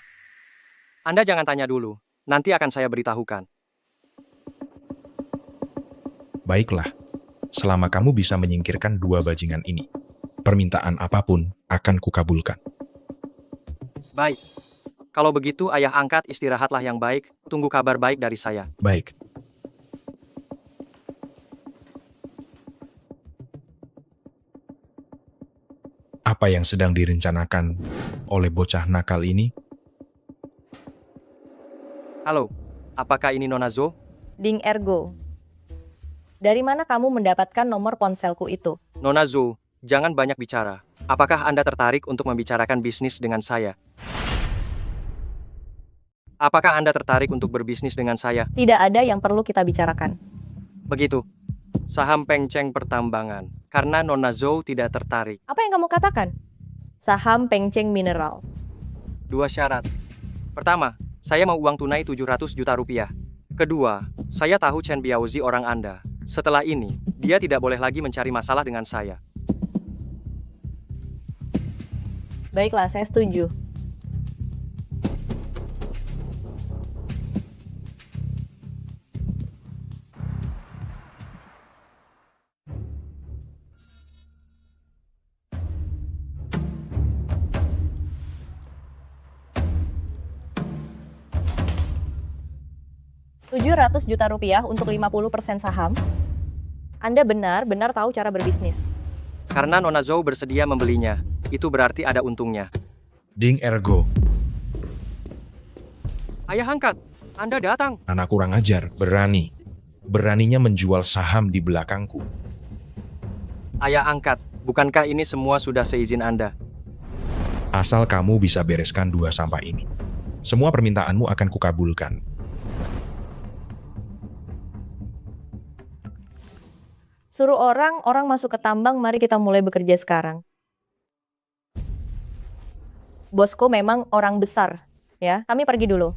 Anda jangan tanya dulu, nanti akan saya beritahukan.
Baiklah, selama kamu bisa menyingkirkan 2 bajingan ini, permintaan apapun akan kukabulkan.
Baik. Kalau begitu, ayah angkat, istirahatlah yang baik, tunggu kabar baik dari saya.
Baik. Apa yang sedang direncanakan oleh bocah nakal ini?
Halo, apakah ini Nona Zhou?
Ding Ergo. Dari mana kamu mendapatkan nomor ponselku itu?
Nona Zhou, jangan banyak bicara. Apakah Anda tertarik untuk membicarakan bisnis dengan saya? Apakah Anda tertarik untuk berbisnis dengan saya?
Tidak ada yang perlu kita bicarakan.
Begitu. Saham Peng Cheng pertambangan. Karena Nona Zhou tidak tertarik.
Apa yang kamu katakan? Saham Peng Cheng Mineral.
2 syarat. Pertama, saya mau uang tunai 700 juta rupiah. Kedua, saya tahu Chen Biaozi orang Anda. Setelah ini, dia tidak boleh lagi mencari masalah dengan saya.
Baiklah, saya setuju. Rp700 juta untuk 50% saham. Anda benar-benar tahu cara berbisnis.
Karena Nona Zhou bersedia membelinya, itu berarti ada untungnya.
Ding Ergo,
Ayah angkat, Anda datang.
anak kurang ajar, beraninya menjual saham di belakangku.
Ayah angkat, bukankah ini semua sudah seizin Anda?
Asal kamu bisa bereskan 2 sampah ini, semua permintaanmu akan kukabulkan.
Suruh orang masuk ke tambang, mari kita mulai bekerja sekarang. Bosku memang orang besar, ya. Kami pergi dulu.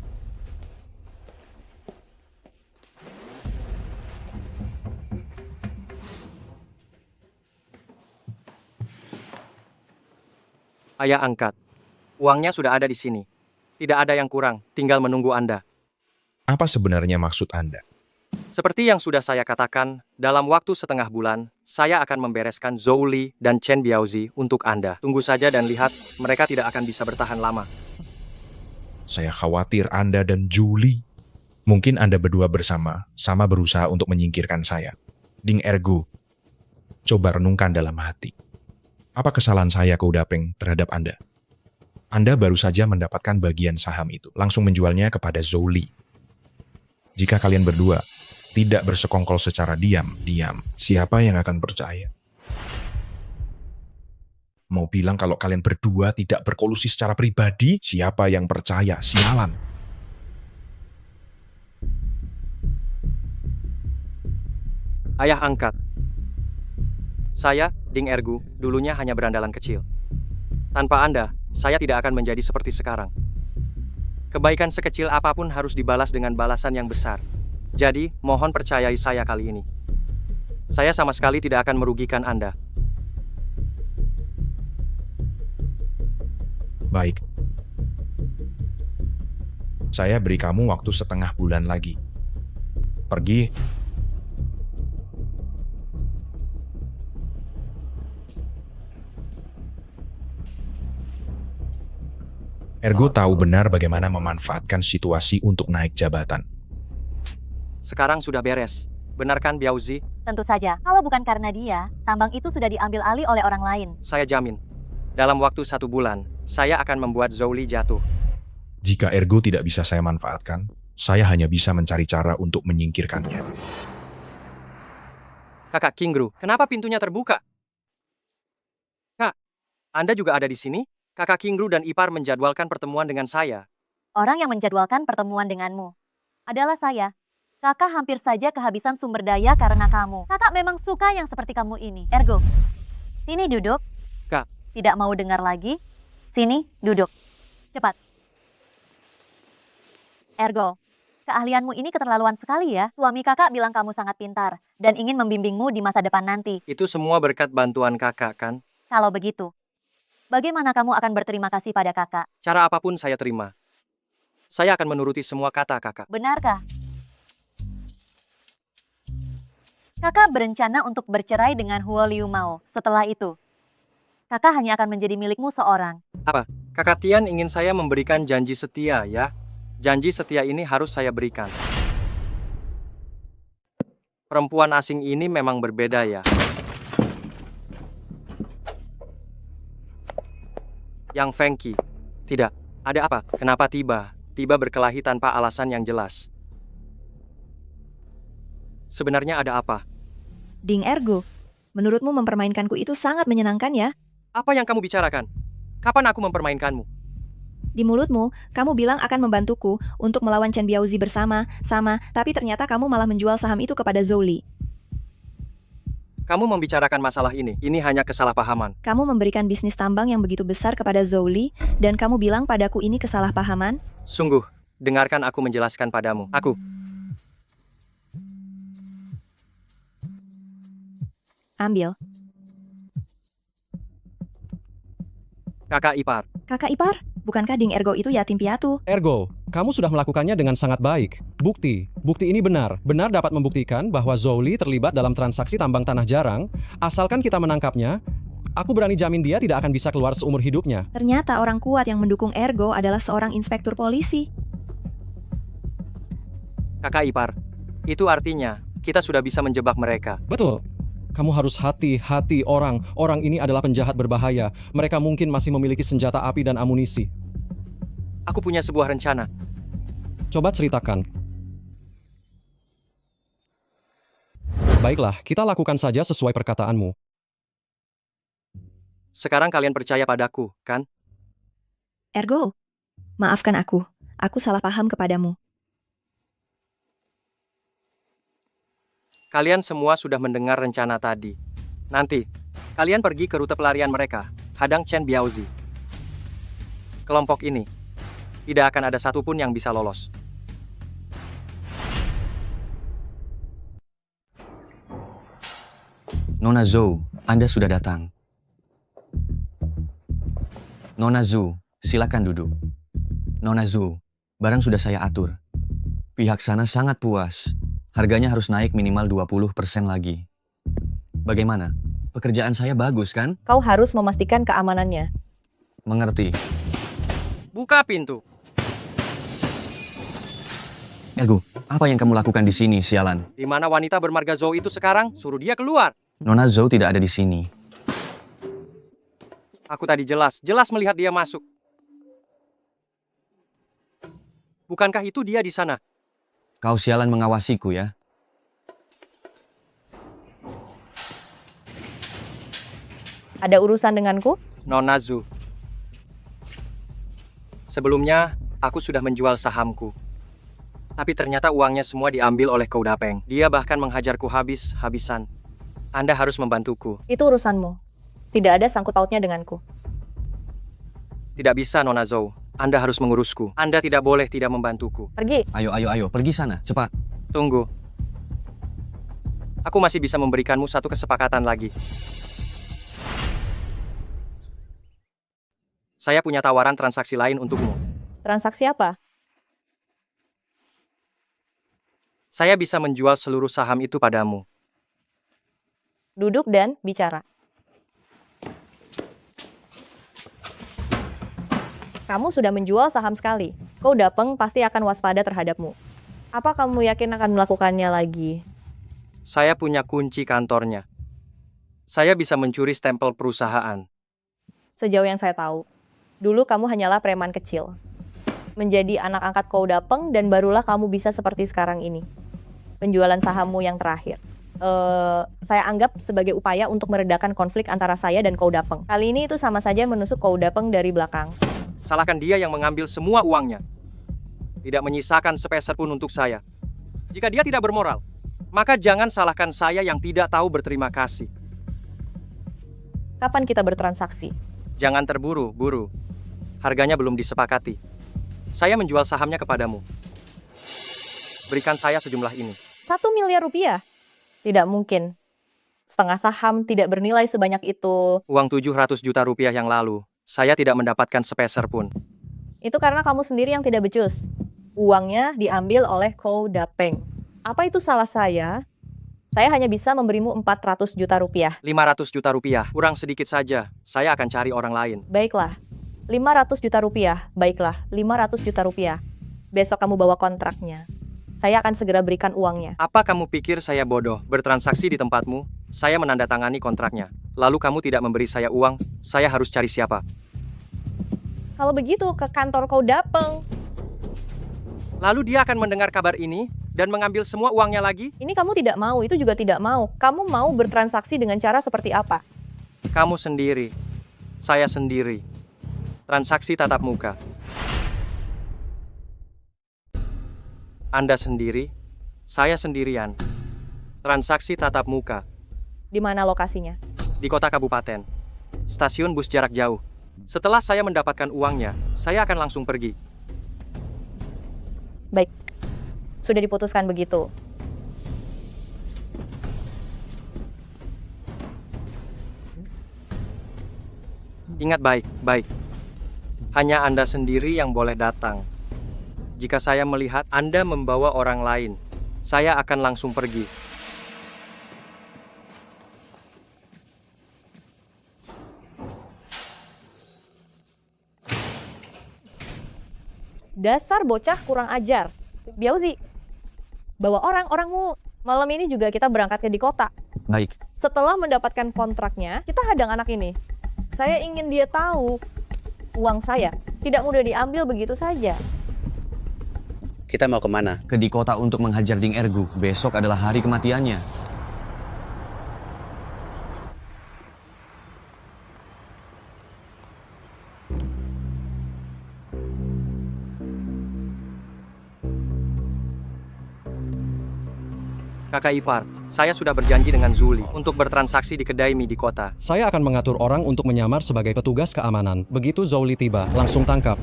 Ayah angkat. Uangnya sudah ada di sini. Tidak ada yang kurang, tinggal menunggu Anda.
Apa sebenarnya maksud Anda?
Seperti yang sudah saya katakan, dalam waktu setengah bulan, saya akan membereskan Zhou Li dan Chen Biaozi untuk Anda. Tunggu saja dan lihat, mereka tidak akan bisa bertahan lama.
Saya khawatir Anda dan Julie. Mungkin Anda berdua sama berusaha untuk menyingkirkan saya. Ding Ergo, coba renungkan dalam hati. Apa kesalahan saya ke Udapeng terhadap Anda? Anda baru saja mendapatkan bagian saham itu, langsung menjualnya kepada Zhou Li. Jika kalian berdua tidak bersekongkol secara diam-diam, siapa yang akan percaya? Mau bilang kalau kalian berdua tidak berkolusi secara pribadi, siapa yang percaya? Sialan.
Ayah angkat. Saya, Ding Ergu, dulunya hanya berandalan kecil. Tanpa Anda, saya tidak akan menjadi seperti sekarang. Kebaikan sekecil apapun harus dibalas dengan balasan yang besar. Jadi, mohon percayai saya kali ini. Saya sama sekali tidak akan merugikan Anda.
Baik. Saya beri kamu waktu setengah bulan lagi. Pergi. Ergo tahu benar bagaimana memanfaatkan situasi untuk naik jabatan.
Sekarang sudah beres. Benar kan, Biaozi?
Tentu saja, kalau bukan karena dia, tambang itu sudah diambil alih oleh orang lain.
Saya jamin. Dalam waktu 1 bulan, saya akan membuat Zhou Li jatuh.
Jika Ergo tidak bisa saya manfaatkan, saya hanya bisa mencari cara untuk menyingkirkannya.
Kakak Kinggru, kenapa pintunya terbuka? Kak, Anda juga ada di sini? Kakak Kinggru dan Ipar menjadwalkan pertemuan dengan saya.
Orang yang menjadwalkan pertemuan denganmu adalah saya. Kakak hampir saja kehabisan sumber daya karena kamu. Kakak memang suka yang seperti kamu ini. Ergo, sini duduk.
Kak.
Tidak mau dengar lagi? Sini, duduk. Cepat. Ergo, keahlianmu ini keterlaluan sekali ya. Suami kakak bilang kamu sangat pintar dan ingin membimbingmu di masa depan nanti.
Itu semua berkat bantuan kakak, kan?
Kalau begitu, bagaimana kamu akan berterima kasih pada kakak?
Cara apapun saya terima. Saya akan menuruti semua kata kakak.
Benarkah? Kakak berencana untuk bercerai dengan Huo Liu Mao. Setelah itu, kakak hanya akan menjadi milikmu seorang.
Apa? Kakak Tian ingin saya memberikan janji setia, ya? Janji setia ini harus saya berikan. Perempuan asing ini memang berbeda, ya? Yang Fengqi. Tidak. Ada apa? Kenapa tiba berkelahi tanpa alasan yang jelas? Sebenarnya ada apa?
Ding Ergo, menurutmu mempermainkanku itu sangat menyenangkan ya?
Apa yang kamu bicarakan? Kapan aku mempermainkanmu?
Di mulutmu, kamu bilang akan membantuku untuk melawan Chen Biaozi sama, tapi ternyata kamu malah menjual saham itu kepada Zhou Li.
Kamu membicarakan masalah ini hanya kesalahpahaman.
Kamu memberikan bisnis tambang yang begitu besar kepada Zhou Li, dan kamu bilang padaku ini kesalahpahaman?
Sungguh, dengarkan aku menjelaskan padamu.
Ambil.
Kakak Ipar.
Kakak Ipar, bukankah Ding Ergo itu yatim piatu?
Ergo, kamu sudah melakukannya dengan sangat baik. Bukti ini benar dapat membuktikan bahwa Zhou Li terlibat dalam transaksi tambang tanah jarang. Asalkan kita menangkapnya, aku berani jamin dia tidak akan bisa keluar seumur hidupnya.
Ternyata orang kuat yang mendukung Ergo adalah seorang inspektur polisi.
Kakak Ipar, itu artinya kita sudah bisa menjebak mereka.
Betul. Kamu harus hati-hati orang ini adalah penjahat berbahaya. Mereka mungkin masih memiliki senjata api dan amunisi.
Aku punya sebuah rencana.
Coba ceritakan. Baiklah, kita lakukan saja sesuai perkataanmu.
Sekarang kalian percaya padaku, kan?
Ergo, maafkan aku. Aku salah paham kepadamu.
Kalian semua sudah mendengar rencana tadi. Nanti, kalian pergi ke rute pelarian mereka, hadang Chen Biaozi. Kelompok ini tidak akan ada satupun yang bisa lolos.
Nona Zhou, Anda sudah datang. Nona Zhou, silakan duduk. Nona Zhou, barang sudah saya atur. Pihak sana sangat puas. Harganya harus naik minimal 20% lagi. Bagaimana? Pekerjaan saya bagus kan?
Kau harus memastikan keamanannya.
Mengerti.
Buka pintu.
Ergo, apa yang kamu lakukan di sini, sialan?
Di mana wanita bermarga Zhou itu sekarang? Suruh dia keluar.
Nona Zhou tidak ada di sini.
Aku tadi jelas melihat dia masuk. Bukankah itu dia di sana?
Kau sialan mengawasiku ya?
Ada urusan denganku?
Nona Zhou. Sebelumnya, aku sudah menjual sahamku. Tapi ternyata uangnya semua diambil oleh Koudapeng. Dia bahkan menghajarku habis-habisan. Anda harus membantuku.
Itu urusanmu. Tidak ada sangkut pautnya denganku.
Tidak bisa, Nona Zhou. Anda harus mengurusku. Anda tidak boleh tidak membantuku.
Pergi.
Ayo, pergi sana, cepat.
Tunggu. Aku masih bisa memberikanmu satu kesepakatan lagi. Saya punya tawaran transaksi lain untukmu.
Transaksi apa?
Saya bisa menjual seluruh saham itu padamu.
Duduk dan bicara. Kamu sudah menjual saham sekali. Koudapeng pasti akan waspada terhadapmu. Apa kamu yakin akan melakukannya lagi?
Saya punya kunci kantornya. Saya bisa mencuri stempel perusahaan.
Sejauh yang saya tahu, dulu kamu hanyalah preman kecil. Menjadi anak angkat Koudapeng dan barulah kamu bisa seperti sekarang ini. Penjualan sahammu yang terakhir. Saya anggap sebagai upaya untuk meredakan konflik antara saya dan Koudapeng. Kali ini itu sama saja menusuk Koudapeng dari belakang.
Salahkan dia yang mengambil semua uangnya. Tidak menyisakan sepeser pun untuk saya. Jika dia tidak bermoral, maka jangan salahkan saya yang tidak tahu berterima kasih.
Kapan kita bertransaksi?
Jangan terburu-buru. Harganya belum disepakati. Saya menjual sahamnya kepadamu. Berikan saya sejumlah ini.
1 miliar rupiah? Tidak mungkin. Setengah saham tidak bernilai sebanyak itu.
Uang 700 juta rupiah yang lalu, saya tidak mendapatkan sepeser pun.
Itu karena kamu sendiri yang tidak becus. Uangnya diambil oleh Koudapeng. Apa itu salah saya? Saya hanya bisa memberimu 400 juta rupiah.
500 juta rupiah, kurang sedikit saja. Saya akan cari orang lain.
Baiklah. 500 juta rupiah. Baiklah, 500 juta rupiah. Besok kamu bawa kontraknya. Saya akan segera berikan uangnya.
Apa kamu pikir saya bodoh bertransaksi di tempatmu? Saya menandatangani kontraknya. Lalu kamu tidak memberi saya uang, saya harus cari siapa?
Kalau begitu, ke kantor Koudapeng.
Lalu dia akan mendengar kabar ini dan mengambil semua uangnya lagi?
Ini kamu tidak mau, itu juga tidak mau. Kamu mau bertransaksi dengan cara seperti apa?
Kamu sendiri. Saya sendiri. Transaksi tatap muka. Anda sendiri, saya sendirian. Transaksi tatap muka.
Di mana lokasinya?
Di kota kabupaten. Stasiun bus jarak jauh. Setelah saya mendapatkan uangnya, saya akan langsung pergi.
Baik. Sudah diputuskan begitu.
Ingat baik-baik. Hanya Anda sendiri yang boleh datang. Jika saya melihat Anda membawa orang lain, saya akan langsung pergi.
Dasar bocah kurang ajar. Biauzi, bawa orangmu. Malam ini juga kita berangkat di kota.
Baik.
Setelah mendapatkan kontraknya, kita hadang anak ini. Saya ingin dia tahu uang saya tidak mudah diambil begitu saja.
Kita mau kemana?
Ke di kota untuk menghajar Ding Ergu. Besok adalah hari kematiannya.
Kakak ipar, saya sudah berjanji dengan Zuli untuk bertransaksi di kedai mie di kota.
Saya akan mengatur orang untuk menyamar sebagai petugas keamanan. Begitu Zhou Li tiba, langsung tangkap.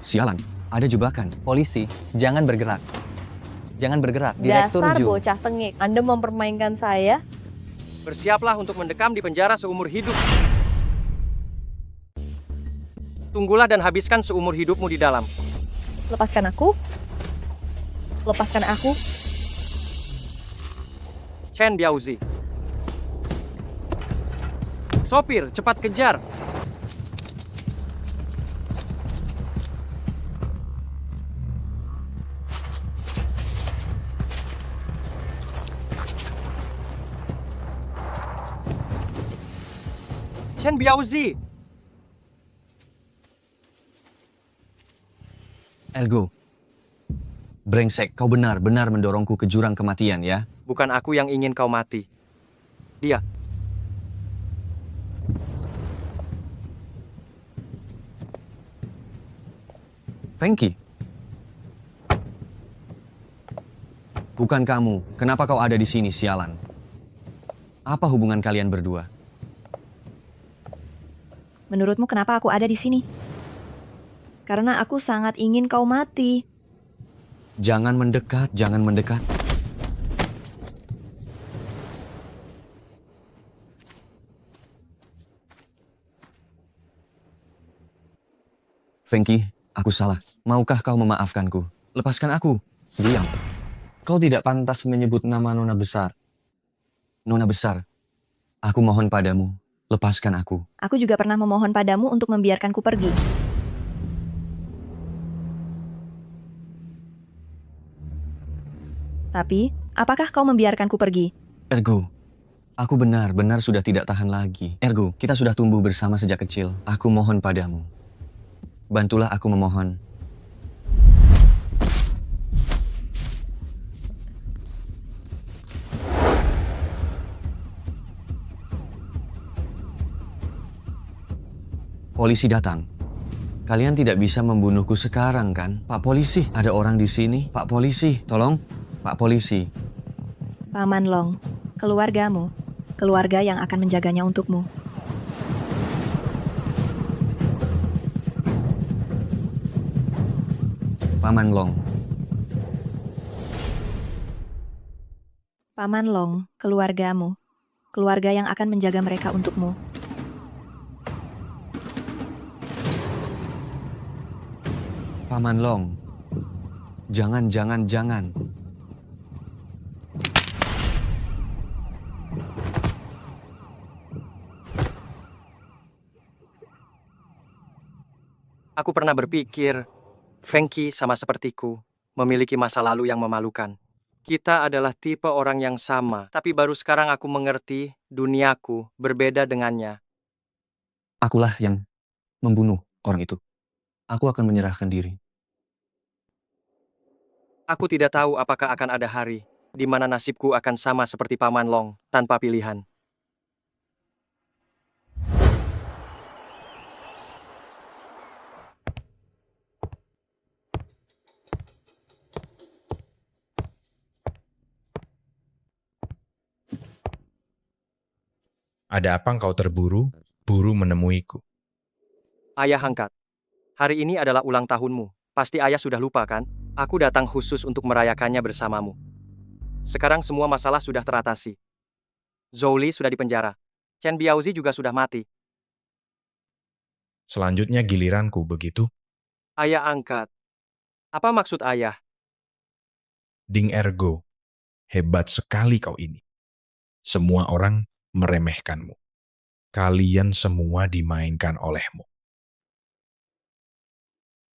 Sialan, ada jebakan.
Polisi, jangan bergerak. Jangan bergerak, Direktur
Dasar
Ju.
bocah tengik. Anda mempermainkan saya.
Bersiaplah untuk mendekam di penjara seumur hidup. Tunggulah dan habiskan seumur hidupmu di dalam.
Lepaskan aku. Lepaskan aku.
Chen Biaozi. Sopir, cepat kejar. Chen Biaozi.
Ergo. Brengsek, kau benar-benar mendorongku ke jurang kematian ya.
Bukan aku yang ingin kau mati. Dia.
Fengki. Bukan kamu. Kenapa kau ada di sini, sialan? Apa hubungan kalian berdua?
Menurutmu kenapa aku ada di sini? Karena aku sangat ingin kau mati.
Jangan mendekat, jangan mendekat. Fengki, aku salah. Maukah kau memaafkanku? Lepaskan aku. Diam. Kau tidak pantas menyebut nama Nona Besar. Nona Besar, aku mohon padamu, lepaskan aku.
Aku juga pernah memohon padamu untuk membiarkanku pergi. Tapi, apakah kau membiarkanku pergi?
Ergo, aku benar-benar sudah tidak tahan lagi. Ergo, kita sudah tumbuh bersama sejak kecil. Aku mohon padamu. Bantulah aku memohon. Polisi datang. Kalian tidak bisa membunuhku sekarang kan? Pak Polisi, ada orang di sini. Pak Polisi, tolong. Pak Polisi.
Paman Long, keluargamu, keluarga yang akan menjaganya untukmu.
Paman Long.
Paman Long, keluargamu, keluarga yang akan menjaga mereka untukmu.
Paman Long. Jangan, jangan, jangan.
Aku pernah berpikir, Fengki sama sepertiku, memiliki masa lalu yang memalukan. Kita adalah tipe orang yang sama, tapi baru sekarang aku mengerti duniaku berbeda dengannya.
Akulah yang membunuh orang itu. Aku akan menyerahkan diri.
Aku tidak tahu apakah akan ada hari di mana nasibku akan sama seperti Paman Long, tanpa pilihan.
Ada apa engkau terburu, buru menemuiku?
Ayah angkat, hari ini adalah ulang tahunmu. Pasti ayah sudah lupa kan? Aku datang khusus untuk merayakannya bersamamu. Sekarang semua masalah sudah teratasi. Zhou Li sudah dipenjara. Chen Biaozi juga sudah mati.
Selanjutnya giliranku, begitu?
Ayah angkat. Apa maksud ayah?
Ding Ergo, hebat sekali kau ini. Semua orang meremehkanmu. Kalian semua dimainkan olehmu.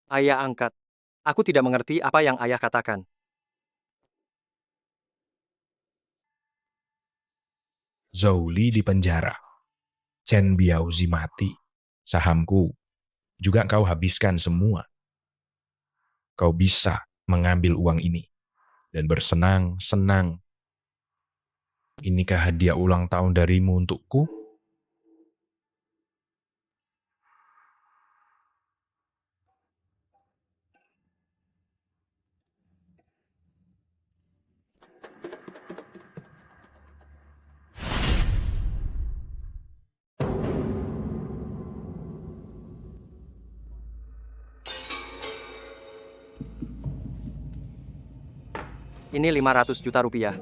Ayah angkat. Aku tidak mengerti apa yang ayah katakan.
Zhou Li dipenjara. Chen Biaozi mati. Sahamku juga kau habiskan semua. Kau bisa mengambil uang ini dan bersenang-senang. Inikah hadiah ulang tahun darimu untukku?
Ini 500 juta rupiah.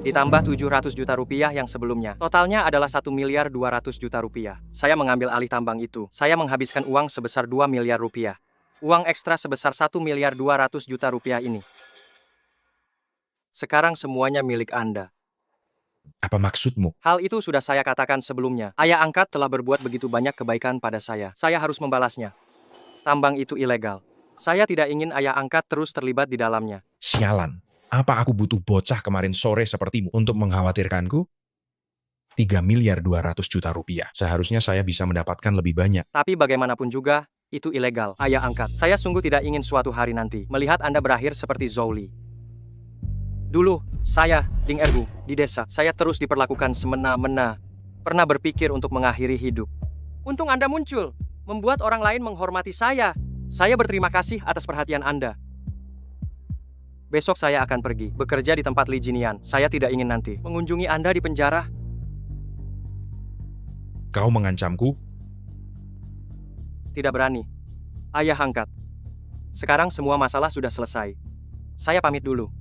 Ditambah 700 juta rupiah yang sebelumnya. Totalnya adalah 1 miliar 200 juta rupiah. Saya mengambil alih tambang itu. Saya menghabiskan uang sebesar 2 miliar rupiah. Uang ekstra sebesar 1 miliar 200 juta rupiah ini. Sekarang semuanya milik Anda.
Apa maksudmu?
Hal itu sudah saya katakan sebelumnya. Ayah angkat telah berbuat begitu banyak kebaikan pada saya. Saya harus membalasnya. Tambang itu ilegal. Saya tidak ingin ayah angkat terus terlibat di dalamnya.
Sialan. Apa aku butuh bocah kemarin sore sepertimu untuk mengkhawatirkanku? 3 miliar 200 juta rupiah. Seharusnya saya bisa mendapatkan lebih banyak.
Tapi bagaimanapun juga, itu ilegal. Ayah angkat, saya sungguh tidak ingin suatu hari nanti melihat Anda berakhir seperti Zhou. Dulu, saya, Ding Ergu, di desa, saya terus diperlakukan semena-mena. Pernah berpikir untuk mengakhiri hidup. Untung Anda muncul, membuat orang lain menghormati saya. Saya berterima kasih atas perhatian Anda. Besok saya akan pergi, bekerja di tempat Li Jinian. Saya tidak ingin nanti mengunjungi Anda di penjara.
Kau mengancamku?
Tidak berani. Ayah angkat. Sekarang semua masalah sudah selesai. Saya pamit dulu.